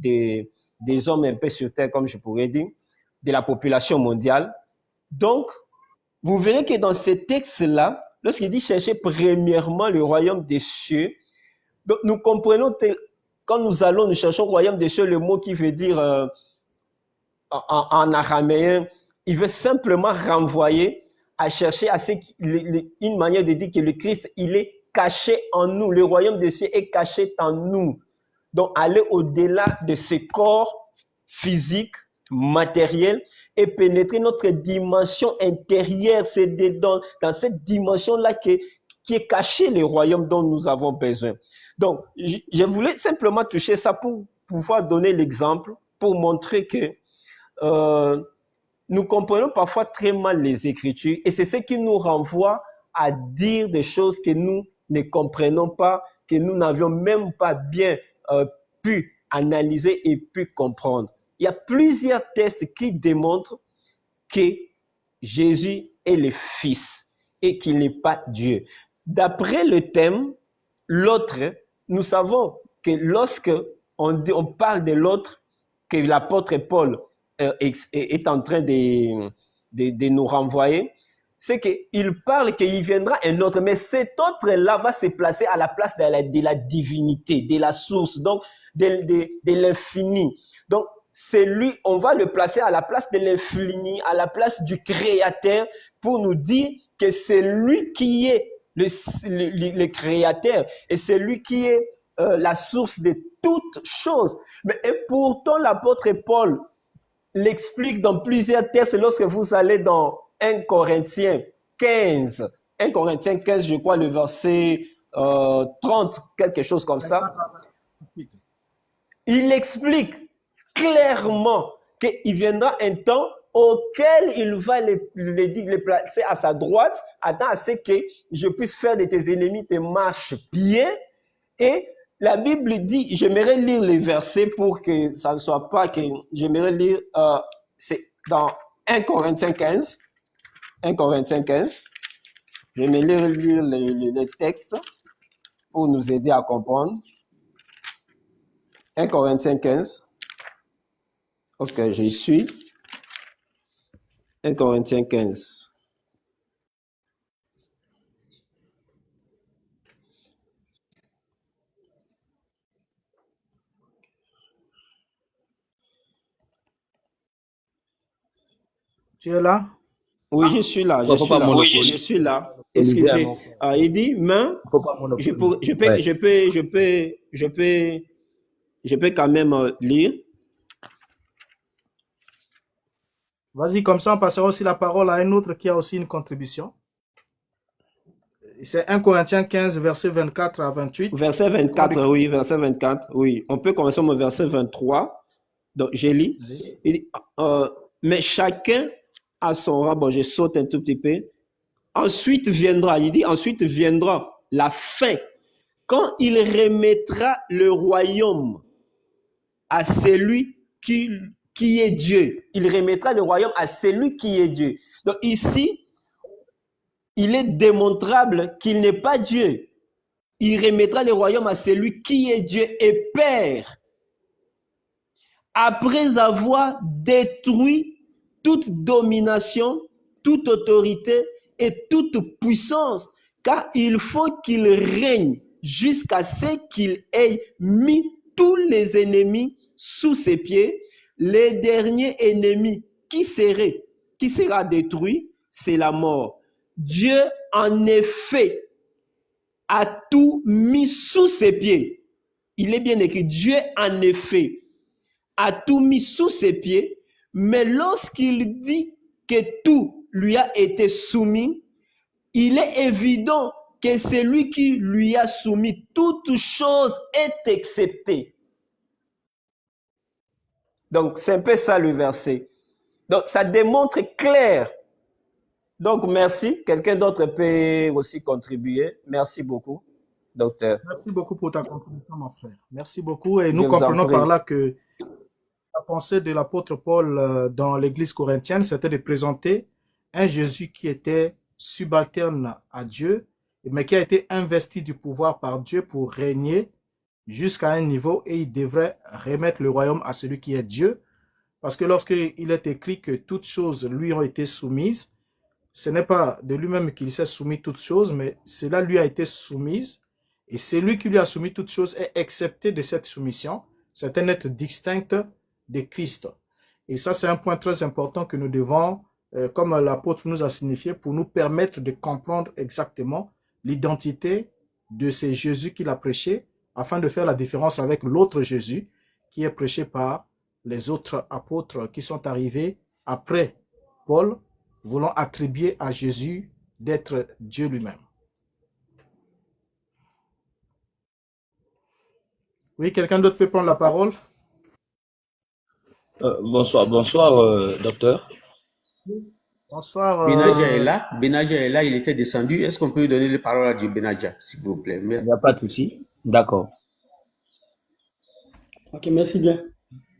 des hommes un peu sur terre, comme je pourrais dire, de la population mondiale. Donc, vous verrez que dans ces textes-là, lorsqu'il dit chercher premièrement le royaume des cieux, donc nous comprenons, quand nous cherchons le royaume des cieux, le mot qui veut dire en araméen, il veut simplement renvoyer à chercher une manière de dire que le Christ, il est caché en nous. Le royaume des cieux est caché en nous. Donc, aller au-delà de ce corps physique, matériel, et pénétrer notre dimension intérieure. C'est dans cette dimension-là qui est caché le royaume dont nous avons besoin. Donc, je voulais simplement toucher ça pour pouvoir donner l'exemple, pour montrer que nous comprenons parfois très mal les Écritures, et c'est ce qui nous renvoie à dire des choses que nous ne comprenons pas, que nous n'avions même pas bien pu analyser et pu comprendre. Il y a plusieurs textes qui démontrent que Jésus est le Fils et qu'il n'est pas Dieu. D'après le thème, l'autre, nous savons que lorsque on parle de l'autre, que l'apôtre Paul est en train de nous renvoyer, c'est qu'il parle qu'il viendra un autre, mais cet autre-là va se placer à la place de la divinité, de la source, donc de l'infini. Donc, c'est lui, on va le placer à la place de l'infini, à la place du Créateur, pour nous dire que c'est lui qui est le Créateur, et c'est lui qui est la source de toutes choses. Mais et pourtant, l'apôtre Paul l'explique dans plusieurs textes. Lorsque vous allez dans 1 Corinthiens 15, 1 Corinthiens 15, je crois, le verset 30, quelque chose comme ça, il explique clairement qu'il viendra un temps auquel il va les placer à sa droite, attends à ce que je puisse faire de tes ennemis tes marchepieds. Et la Bible dit, j'aimerais lire les versets pour que ça ne soit pas que j'aimerais lire, c'est dans 1 Corinthiens 15, 1 Corinthiens 15, j'aimerais lire les textes pour nous aider à comprendre. 1 Corinthiens 15, ok, j'y suis. 1 Corinthiens 15. Tu es là? Oui, je suis là, je suis là. Oui, je suis là. Excusez. Il dit, mais je peux quand même lire. Vas-y, comme ça, on passera aussi la parole à un autre qui a aussi une contribution. C'est 1 Corinthiens 15, verset 24 à 28. Verset 24, oui, verset 24, oui. On peut commencer au verset 23. Donc, je lis. Il dit, mais chacun a son rang. Bon, je saute un tout petit peu. Ensuite viendra, il dit, ensuite viendra la fin, quand il remettra le royaume à celui qui est Dieu. Il remettra le royaume à celui qui est Dieu. Donc ici, il est démontrable qu'il n'est pas Dieu. Il remettra le royaume à celui qui est Dieu et Père. Après avoir détruit toute domination, toute autorité et toute puissance, car il faut qu'il règne jusqu'à ce qu'il ait mis tous les ennemis sous ses pieds. Le dernier ennemi qui sera détruit, c'est la mort. Dieu, en effet, a tout mis sous ses pieds. Il est bien écrit, Dieu, en effet, a tout mis sous ses pieds, mais lorsqu'il dit que tout lui a été soumis, il est évident que celui qui lui a soumis toute chose est accepté. Donc, c'est un peu ça le verset. Donc, ça démontre clair. Donc, merci. Quelqu'un d'autre peut aussi contribuer. Merci beaucoup, docteur. Merci beaucoup pour ta contribution, mon frère. Merci beaucoup. Et nous comprenons par là que la pensée de l'apôtre Paul dans l'église corinthienne, c'était de présenter un Jésus qui était subalterne à Dieu, mais qui a été investi du pouvoir par Dieu pour régner jusqu'à un niveau, et il devrait remettre le royaume à celui qui est Dieu. Parce que lorsqu'il est écrit que toutes choses lui ont été soumises, ce n'est pas de lui-même qu'il s'est soumis toutes choses, mais cela lui a été soumise. Et celui qui lui a soumis toutes choses est accepté de cette soumission. C'est un être distinct de Christ. Et ça, c'est un point très important que nous devons, comme l'apôtre nous a signifié, pour nous permettre de comprendre exactement l'identité de ce Jésus qu'il a prêché, afin de faire la différence avec l'autre Jésus qui est prêché par les autres apôtres qui sont arrivés après Paul, voulant attribuer à Jésus d'être Dieu lui-même. Oui, quelqu'un d'autre peut prendre la parole? Bonsoir, docteur. Bonsoir. Benaja est là, il était descendu. Est-ce qu'on peut lui donner les paroles à Dieu, Benaja, s'il vous plaît? Il n'y a pas de souci. D'accord. Ok, merci bien.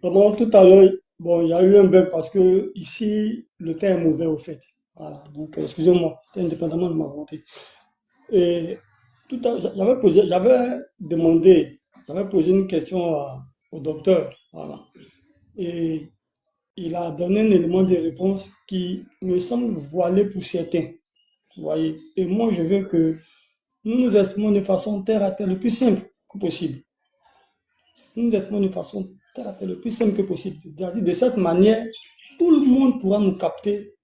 Vraiment, tout à l'heure, bon, il y a eu un bug parce que ici, le temps est mauvais au fait. Voilà, donc excusez-moi, c'était indépendamment de ma volonté. Et tout à l'heure, j'avais posé une question au docteur. Voilà. Et il a donné un élément de réponse qui me semble voilé pour certains. Vous voyez? Et moi, je veux que nous nous exprimons de façon terre à terre le plus simple que possible. Nous nous exprimons de façon terre à terre le plus simple que possible. C'est-à-dire, de cette manière, tout le monde pourra nous capter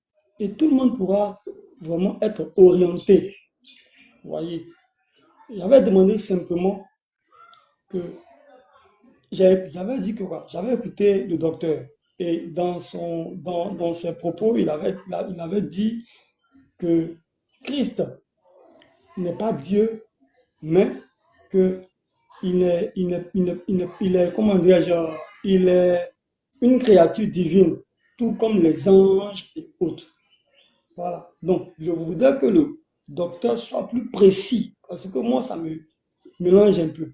et tout le monde pourra vraiment être orienté. Vous voyez? J'avais demandé simplement que j'avais dit que quoi? J'avais écouté le docteur et dans ses propos, il avait dit que Christ n'est pas Dieu, mais que il est, comment dirais-je, il est une créature divine, tout comme les anges et autres. Voilà. Donc, je voudrais que le docteur soit plus précis, parce que moi, ça me mélange un peu.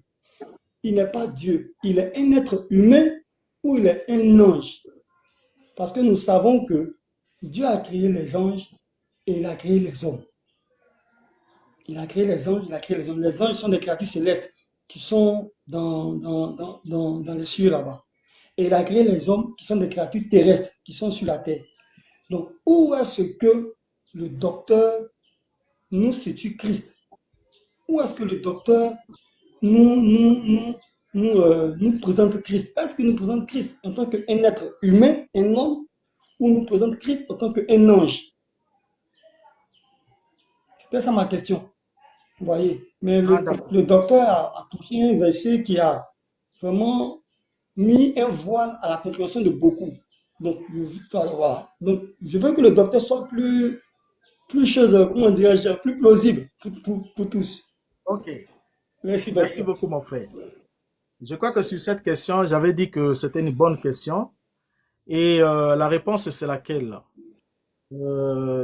Il n'est pas Dieu, il est un être humain ou il est un ange. Parce que nous savons que Dieu a créé les anges et il a créé les hommes. Il a créé les anges, il a créé les hommes. Les anges sont des créatures célestes qui sont dans les cieux là-bas. Et il a créé les hommes qui sont des créatures terrestres qui sont sur la terre. Donc, où est-ce que le docteur nous situe Christ? Où est-ce que le docteur nous présente Christ? Est-ce qu'il nous présente Christ en tant qu'un être humain, un homme, ou nous présente Christ en tant qu'un ange? C'était ça ma question. Vous voyez? Mais le docteur a touché un verset qui a vraiment mis un voile à la compréhension de beaucoup. Donc, voilà. Donc, je veux que le docteur soit plus comment dirais-je, plus plausible pour tous. Ok. Merci beaucoup, mon frère. Je crois que sur cette question, j'avais dit que c'était une bonne question. Et la réponse, c'est laquelle?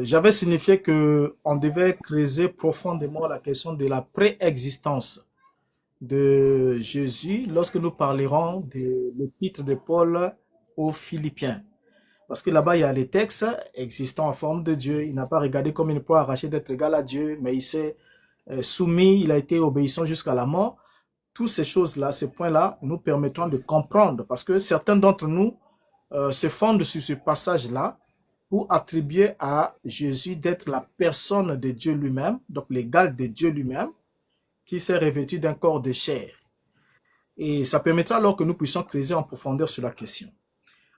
J'avais signifié qu'on devait creuser profondément la question de la préexistence de Jésus lorsque nous parlerons de l'épître de Paul aux Philippiens. Parce que là-bas, il y a les textes existant en forme de Dieu. Il n'a pas regardé comme une proie arrachée d'être égal à Dieu, mais il s'est soumis, il a été obéissant jusqu'à la mort. Toutes ces choses-là, ces points-là, nous permettront de comprendre, parce que certains d'entre nous se fondent sur ce passage-là pour attribuer à Jésus d'être la personne de Dieu lui-même, donc l'égal de Dieu lui-même, qui s'est revêtu d'un corps de chair. Et ça permettra alors que nous puissions creuser en profondeur sur la question.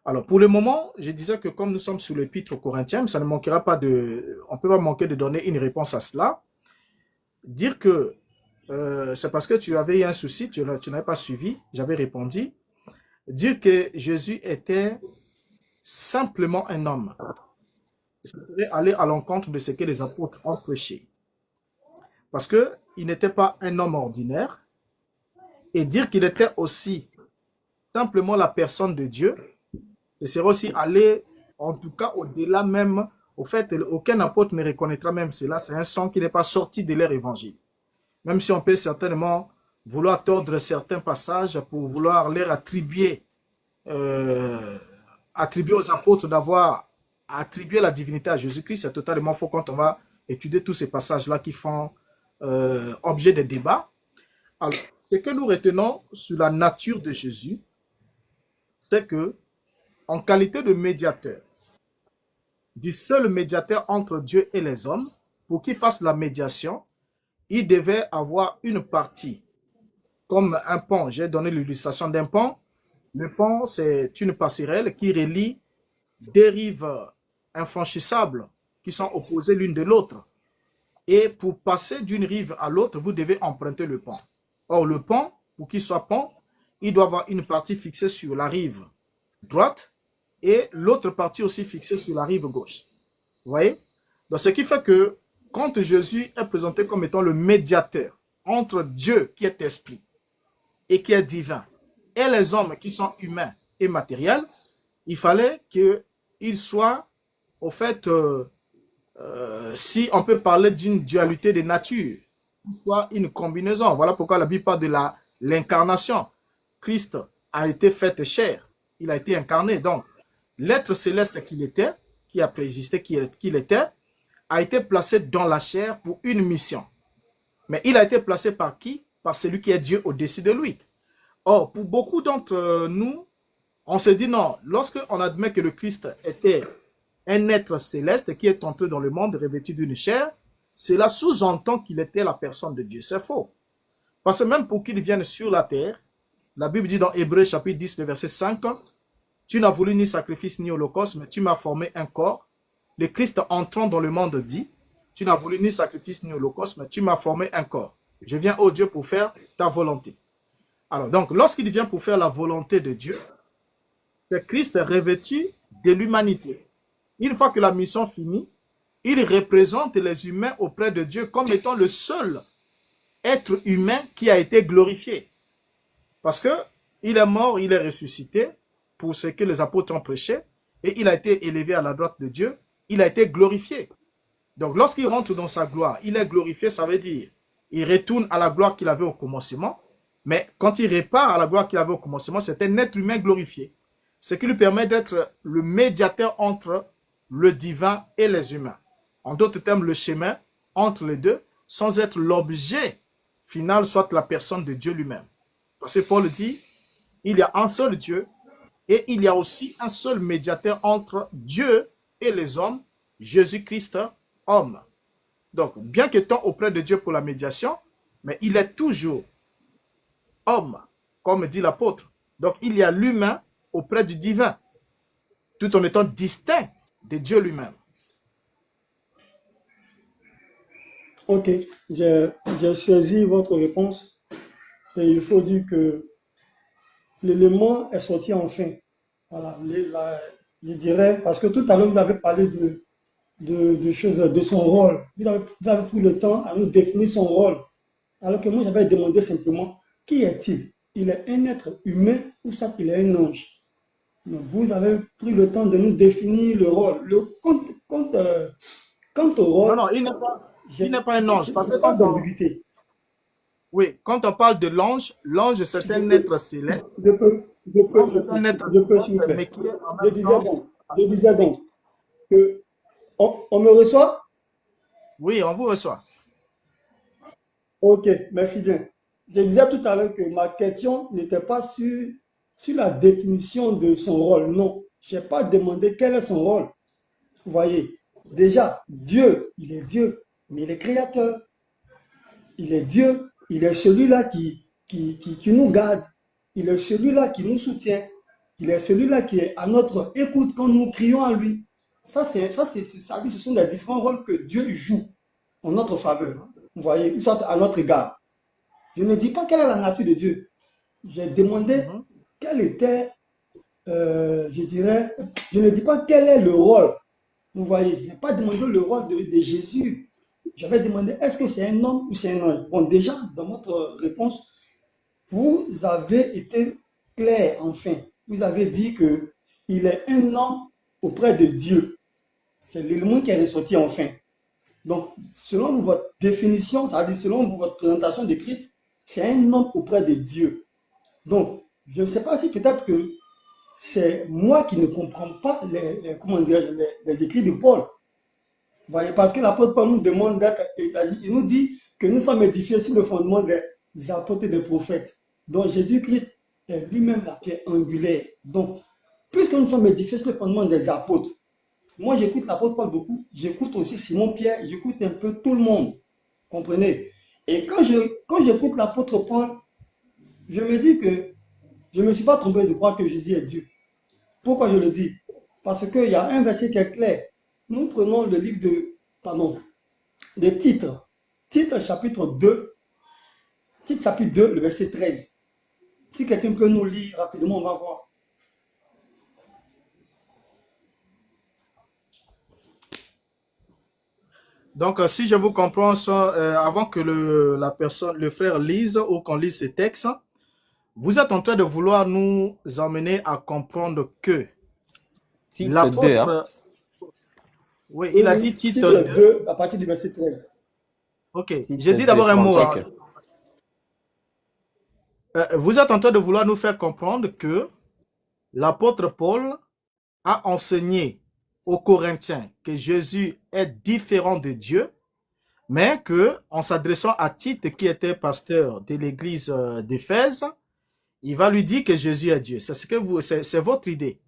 Alors, pour le moment, je disais que comme nous sommes sur l'épître aux Corinthiens, ça ne manquera pas on ne peut pas manquer de donner une réponse à cela. Dire que c'est parce que tu avais eu un souci, tu n'avais pas suivi, j'avais répondu. Dire que Jésus était simplement un homme, ça serait aller à l'encontre de ce que les apôtres ont prêché. Parce qu'il n'était pas un homme ordinaire. Et dire qu'il était aussi simplement la personne de Dieu, ce serait aussi aller en tout cas au-delà même, au fait, aucun apôtre ne reconnaîtra même cela, c'est un son qui n'est pas sorti de leur évangile. Même si on peut certainement vouloir tordre certains passages pour vouloir leur attribuer aux apôtres d'avoir attribué la divinité à Jésus-Christ, c'est totalement faux quand on va étudier tous ces passages-là qui font objet de débat. Alors, ce que nous retenons sur la nature de Jésus, c'est que, en qualité de médiateur, du seul médiateur entre Dieu et les hommes, pour qu'il fasse la médiation, il devait avoir une partie, comme un pont. J'ai donné l'illustration d'un pont. Le pont, c'est une passerelle qui relie des rives infranchissables qui sont opposées l'une de l'autre. Et pour passer d'une rive à l'autre, vous devez emprunter le pont. Or, le pont, pour qu'il soit pont, il doit avoir une partie fixée sur la rive droite et l'autre partie aussi fixée sur la rive gauche. Vous voyez? Donc, ce qui fait que quand Jésus est présenté comme étant le médiateur entre Dieu qui est esprit et qui est divin et les hommes qui sont humains et matériels, il fallait qu'il soit, au fait, si on peut parler d'une dualité de nature, soit une combinaison. Voilà pourquoi la Bible parle de l'incarnation. Christ a été fait chair, il a été incarné. Donc, l'être céleste qu'il était, qui a préexisté, qu'il était, a été placé dans la chair pour une mission. Mais il a été placé par qui? Par celui qui est Dieu au-dessus de lui. Or, pour beaucoup d'entre nous, on se dit non, lorsque on admet que le Christ était un être céleste qui est entré dans le monde revêtu d'une chair, cela sous-entend qu'il était la personne de Dieu. C'est faux. Parce que même pour qu'il vienne sur la terre, la Bible dit dans Hébreux chapitre 10, le verset 5, « Tu n'as voulu ni sacrifice ni holocauste, mais tu m'as formé un corps. » Le Christ entrant dans le monde dit, « Tu n'as voulu ni sacrifice ni holocauste, mais tu m'as formé un corps. Je viens, ô Dieu, pour faire ta volonté. » Alors, donc, lorsqu'il vient pour faire la volonté de Dieu, c'est Christ revêtu de l'humanité. Une fois que la mission finit, il représente les humains auprès de Dieu comme étant le seul être humain qui a été glorifié. Parce que il est mort, il est ressuscité pour ce que les apôtres ont prêché et il a été élevé à la droite de Dieu, il a été glorifié. Donc lorsqu'il rentre dans sa gloire, il est glorifié, ça veut dire il retourne à la gloire qu'il avait au commencement, mais quand il repart à la gloire qu'il avait au commencement, c'est un être humain glorifié. Ce qui lui permet d'être le médiateur entre le divin et les humains. En d'autres termes, le chemin entre les deux, sans être l'objet final, soit la personne de Dieu lui-même. Parce que Paul dit, il y a un seul Dieu et il y a aussi un seul médiateur entre Dieu et les hommes, Jésus-Christ, homme. Donc, bien qu'étant auprès de Dieu pour la médiation, mais il est toujours homme, comme dit l'apôtre. Donc, il y a l'humain auprès du divin, tout en étant distinct de Dieu lui-même. Ok, j'ai saisi votre réponse et il faut dire que l'élément est sorti enfin. Voilà, je dirais, parce que tout à l'heure vous avez parlé de choses, de son rôle. Vous avez pris le temps à nous définir son rôle. Alors que moi j'avais demandé simplement, qui est-il? Il est un être humain ou ça il est un ange? Donc, vous avez pris le temps de nous définir le rôle. Quant au rôle, Non, il n'est pas un ange. Parce que pas d'ambiguïté. Oui, quand on parle de l'ange, l'ange c'est un être céleste. Je peux, s'il vous plaît. Je disais donc que on me reçoit? Oui, on vous reçoit. Ok, merci bien. Je disais tout à l'heure que ma question n'était pas sur la définition de son rôle. Non, je n'ai pas demandé quel est son rôle. Vous voyez, déjà, Dieu, il est Dieu, mais il est créateur. Il est Dieu, il est celui-là qui nous garde. Il est celui-là qui nous soutient. Il est celui-là qui est à notre écoute quand nous crions à lui. Ça, ce sont les différents rôles que Dieu joue en notre faveur. Vous voyez, soit à notre égard. Je ne dis pas quelle est la nature de Dieu. J'ai demandé quel était, je dirais, je ne dis pas quel est le rôle. Vous voyez, je n'ai pas demandé le rôle de Jésus. J'avais demandé, est-ce que c'est un homme ou c'est un ange? Bon, déjà, dans votre réponse, vous avez été clair, enfin. Vous avez dit qu'il est un homme auprès de Dieu. C'est l'élément qui est ressorti enfin. Donc, selon votre définition, c'est-à-dire selon votre présentation de Christ, c'est un homme auprès de Dieu. Donc, je ne sais pas si peut-être que c'est moi qui ne comprends pas les écrits de Paul. Vous voyez, parce que l'apôtre Paul nous demande d'être, il nous dit que nous sommes édifiés sur le fondement des apôtres et des prophètes. Donc, Jésus-Christ est lui-même la pierre angulaire. Donc, puisque nous sommes édifiés sur le fondement des apôtres, moi j'écoute l'apôtre Paul beaucoup, j'écoute aussi Simon-Pierre, j'écoute un peu tout le monde. Comprenez? Et quand j'écoute l'apôtre Paul, je me dis que je ne me suis pas trompé de croire que Jésus est Dieu. Pourquoi je le dis? Parce qu'il y a un verset qui est clair. Nous prenons le livre de Titre. Titre chapitre 2. Titre chapitre 2, le verset 13. Si quelqu'un peut nous lire rapidement, on va voir. Donc, si je vous comprends, avant que le frère lise ou qu'on lise ces textes, vous êtes en train de vouloir nous emmener à comprendre que Titre 2, hein? Oui, il a dit titre 2 à partir du verset 13. Ok, j'ai dit d'abord un mot. Vous êtes en train de vouloir nous faire comprendre que l'apôtre Paul a enseigné aux Corinthiens que Jésus est différent de Dieu, mais que en s'adressant à Tite, qui était pasteur de l'église d'Éphèse, il va lui dire que Jésus est Dieu. C'est votre idée.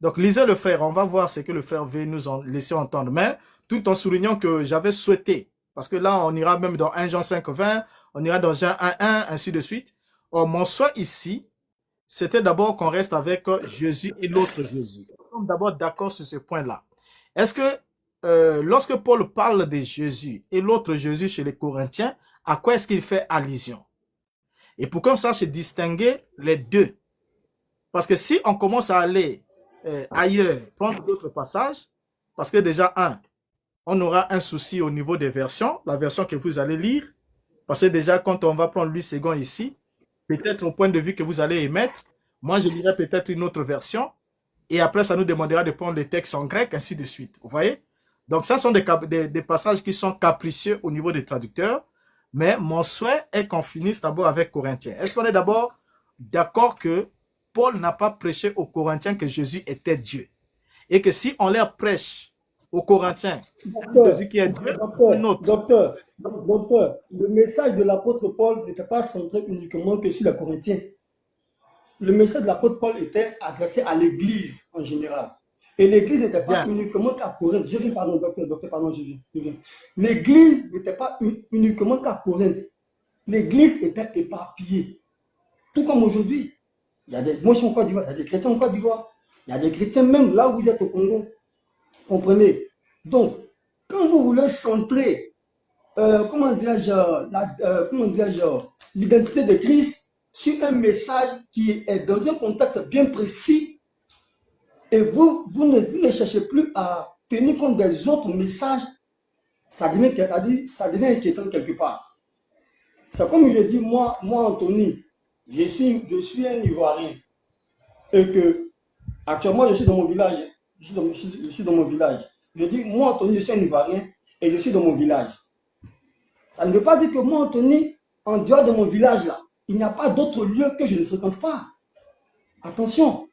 Donc, lisez le frère, on va voir ce que le frère veut nous laisser entendre. Mais tout en soulignant que j'avais souhaité, parce que là, on ira même dans 1 Jean 5, 20, on ira dans Jean 1, 1, ainsi de suite. Or, mon souhait ici, c'était d'abord qu'on reste avec Jésus et l'autre Jésus. Nous sommes d'abord d'accord sur ce point-là. Est-ce que lorsque Paul parle de Jésus et l'autre Jésus chez les Corinthiens, à quoi est-ce qu'il fait allusion? Et pour qu'on sache distinguer les deux. Parce que si on commence à aller ailleurs, prendre d'autres passages, parce que déjà, on aura un souci au niveau des versions, la version que vous allez lire, parce que déjà, quand on va prendre Louis II ici, peut-être au point de vue que vous allez émettre, moi, je lirai peut-être une autre version, et après, ça nous demandera de prendre les textes en grec, ainsi de suite. Vous voyez? Donc, ça sont des passages qui sont capricieux au niveau des traducteurs, mais mon souhait est qu'on finisse d'abord avec Corinthiens. Est-ce qu'on est d'abord d'accord que Paul n'a pas prêché aux Corinthiens que Jésus était Dieu? Et que si on leur prêche aux Corinthiens Jésus qui est Dieu, docteur, le message de l'apôtre Paul n'était pas centré uniquement que sur les Corinthiens. Le message de l'apôtre Paul était adressé à l'église en général. Et l'église n'était pas uniquement qu'à Corinthe. Je viens, pardon, docteur, pardon, je viens. L'église n'était pas uniquement qu'à Corinthe. L'église était éparpillée. Tout comme aujourd'hui. Moi, je suis en Côte d'Ivoire, il y a des chrétiens en Côte d'Ivoire. Il y a des chrétiens même là où vous êtes au Congo. Comprenez? Donc, quand vous voulez centrer, l'identité de Christ sur un message qui est dans un contexte bien précis, et vous ne cherchez plus à tenir compte des autres messages, ça devient inquiétant quelque part. C'est comme je dis, moi Anthony, je suis un Ivoirien, et que actuellement je suis dans mon village, je suis dans mon village. Je dis, moi Anthony, je suis un Ivoirien, et je suis dans mon village. Ça ne veut pas dire que moi Anthony, en dehors de mon village là, il n'y a pas d'autre lieu que je ne fréquente pas. Attention,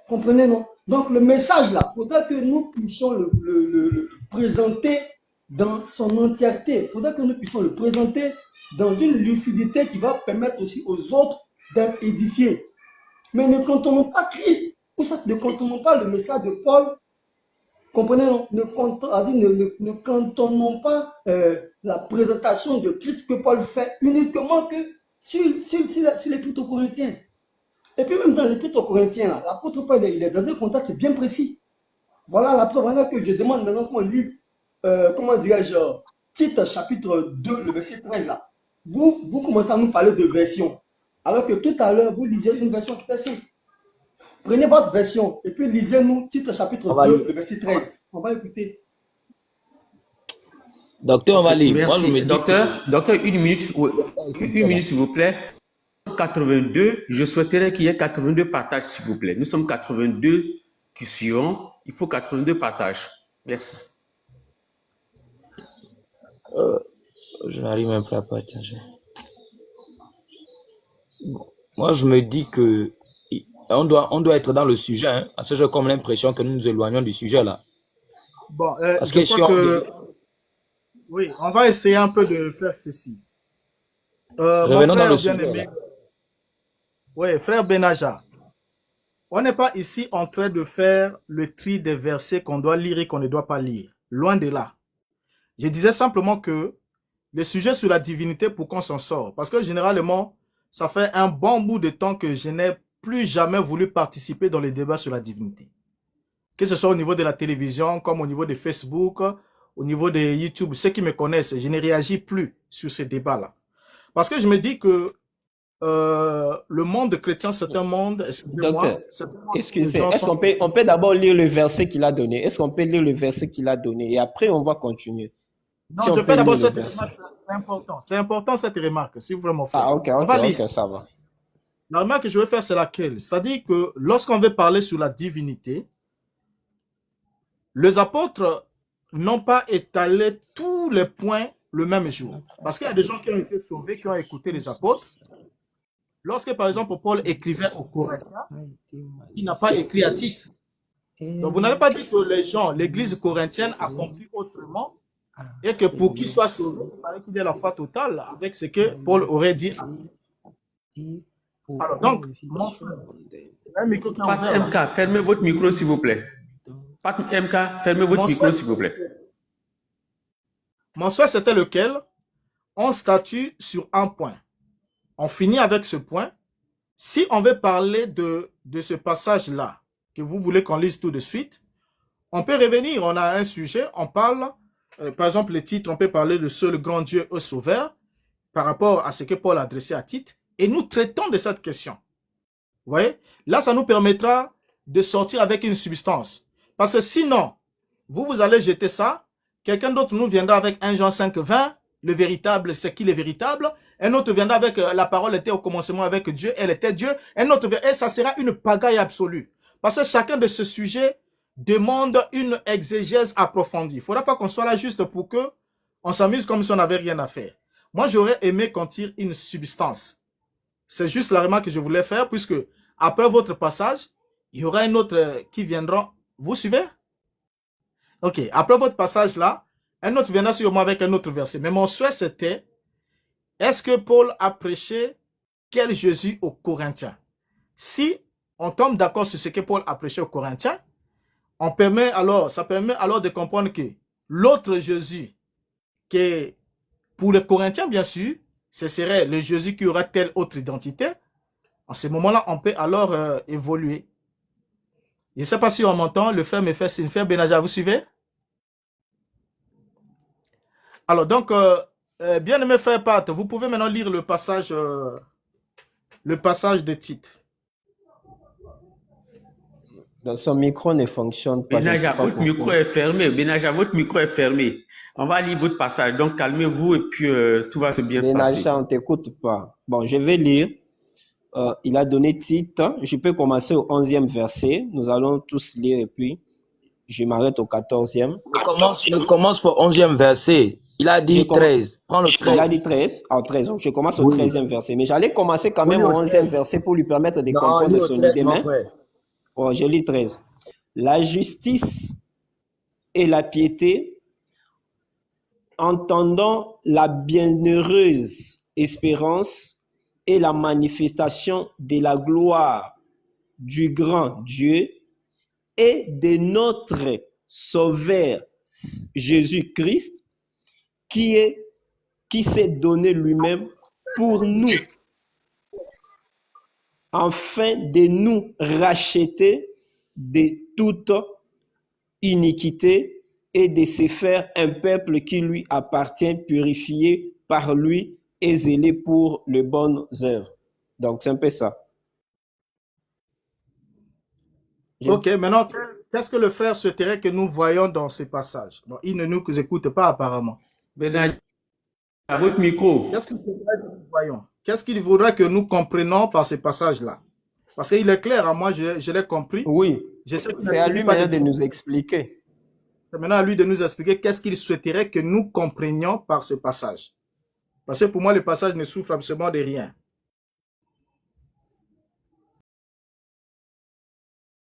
comprenez, non? Donc le message là, il faudrait que nous puissions le présenter dans son entièreté. Il faudrait que nous puissions le présenter dans une lucidité qui va permettre aussi aux autres d'être édifiés. Mais ne cantonnons pas Christ, ou ça, ne cantonnons pas le message de Paul. Comprenez, non? Ne cantonnons pas la présentation de Christ que Paul fait uniquement que sur l'épître aux Corinthiens. Et puis même dans l'épître aux Corinthiens, l'apôtre Paul, il est dans un contexte bien précis. Voilà la preuve. Voilà que je demande maintenant qu'on lise, Tite chapitre 2, le verset 13 là. Vous commencez à nous parler de version. Alors que tout à l'heure, vous lisiez une version qui était simple. Prenez votre version et puis lisez-nous Tite chapitre 2, le verset 13. On va écouter. Docteur, on va lire. Merci. Moi, je me dis Docteur, une minute, s'il vous plaît. 82, je souhaiterais qu'il y ait 82 partages, s'il vous plaît. Nous sommes 82 qui suivons. il faut 82 partages. Merci. Je n'arrive même pas à partager. Bon. Moi, je me dis que on doit être dans le sujet, hein, parce que j'ai comme l'impression que nous nous éloignons du sujet là. Bon, Parce je que si crois on... que... Oui, on va essayer un peu de faire ceci. Mon Revenons dans frère le bien sujet aimé, là. oui, frère Benaja, on n'est pas ici en train de faire le tri des versets qu'on doit lire et qu'on ne doit pas lire. Loin de là. Je disais simplement que le sujet sur la divinité, pour qu'on s'en sort. Parce que généralement, ça fait un bon bout de temps que je n'ai plus jamais voulu participer dans les débats sur la divinité. Que ce soit au niveau de la télévision, comme au niveau de Facebook, au niveau de YouTube. Ceux qui me connaissent, je ne réagis plus sur ces débats-là. Parce que je me dis que le monde chrétien, c'est un monde, Docteur, excusez, gens est-ce sont... qu'on peut d'abord lire le verset qu'il a donné? Est-ce qu'on peut lire le verset qu'il a donné et après on va continuer? Non, Si on je peut fais d'abord lire le cette verset. remarque, c'est important. C'est important cette remarque, si vous voulez mon frère. Ah, ok, On va lire. ok, ça va. La remarque que je veux faire, c'est laquelle? C'est-à-dire que lorsqu'on veut parler sur la divinité, les apôtres n'ont pas étalé tous les points le même jour. Parce qu'il y a des gens qui ont été sauvés, qui ont écouté les apôtres. Lorsque, par exemple, Paul écrivait aux Corinthiens, il n'a pas écrit à Tite. Donc, vous n'allez pas dire que les gens, l'église corinthienne a compris autrement et que pour qu'il soit sauvé, il fallait qu'il ait la foi totale avec ce que Paul aurait dit à Tite. Alors, donc, mon frère, Pat MK, fermez votre micro, s'il vous plaît. Pat MK, fermez votre micro, s'il vous plaît. Mon souhait, c'était lequel? On statue sur un point. On finit avec ce point. Si on veut parler de ce passage-là, que vous voulez qu'on lise tout de suite, on peut revenir. On a un sujet, on parle, par exemple, le titre, on peut parler de seul grand Dieu et sauveur par rapport à ce que Paul a adressé à Tite, et nous traitons de cette question. Vous voyez? Là, ça nous permettra de sortir avec une substance. Parce que sinon, vous allez jeter ça, quelqu'un d'autre nous viendra avec 1 Jean 5, 20, le véritable, c'est qui le véritable. Un autre viendra avec la parole était au commencement avec Dieu, elle était Dieu. Un autre, et ça sera une pagaille absolue. Parce que chacun de ces sujets demande une exégèse approfondie. Il ne faudra pas qu'on soit là juste pour que on s'amuse comme si on n'avait rien à faire. Moi, j'aurais aimé qu'on tire une substance. C'est juste la remarque que je voulais faire, puisque après votre passage, il y aura un autre qui viendra. Vous suivez? Ok. Après votre passage là, un autre viendra sûrement avec un autre verset. Mais mon souhait, c'était, est-ce que Paul a prêché quel Jésus aux Corinthiens? Si on tombe d'accord sur ce que Paul a prêché aux Corinthiens, ça permet alors de comprendre que l'autre Jésus, qui pour les Corinthiens, bien sûr, ce serait le Jésus qui aura telle autre identité. En ce moment-là, on peut alors évoluer. Je ne sais pas si on m'entend, le frère me fait signe. Frère Benaja, vous suivez? Alors, donc, bien aimé frère Pat, vous pouvez maintenant lire le passage de Tite. Donc, son micro ne fonctionne pas. Benaja, votre micro est fermé. Benaja, votre micro est fermé. On va lire votre passage. Donc, calmez-vous et puis tout va bien passer. Benaja, on ne t'écoute pas. Bon, je vais lire. Il a donné Tite. Je peux commencer au 11e verset. Nous allons tous lire et puis je m'arrête au 14e. Il commence pour 11e verset. Il a dit 13. Prends le 13. Il a dit 13. Ah, 13. Donc, je commence au 13e verset. Mais j'allais commencer quand même au 11e verset pour lui permettre de comprendre son idée. Oh, je lis 13. La justice et la piété, entendant la bienheureuse espérance et la manifestation de la gloire du grand Dieu et de notre Sauveur Jésus-Christ, qui s'est donné lui-même pour nous, afin de nous racheter de toute iniquité et de se faire un peuple qui lui appartient, purifié par lui et zélé pour les bonnes œuvres. Donc, c'est un peu ça. Ok, maintenant, qu'est-ce que le frère souhaiterait que nous voyions dans ces passages? Bon, il ne nous écoute pas apparemment. Benaja, à votre micro. Qu'est-ce qu'il faudrait que nous voyions? Qu'est-ce qu'il faudrait que nous comprenions par ces passages-là? Parce qu'il est clair, moi je l'ai compris. Oui. Je sais qu'il C'est à n'introduit lui pas maintenant de de nous expliquer. C'est maintenant à lui de nous expliquer qu'est-ce qu'il souhaiterait que nous comprenions par ce passage. Parce que pour moi, le passage ne souffre absolument de rien.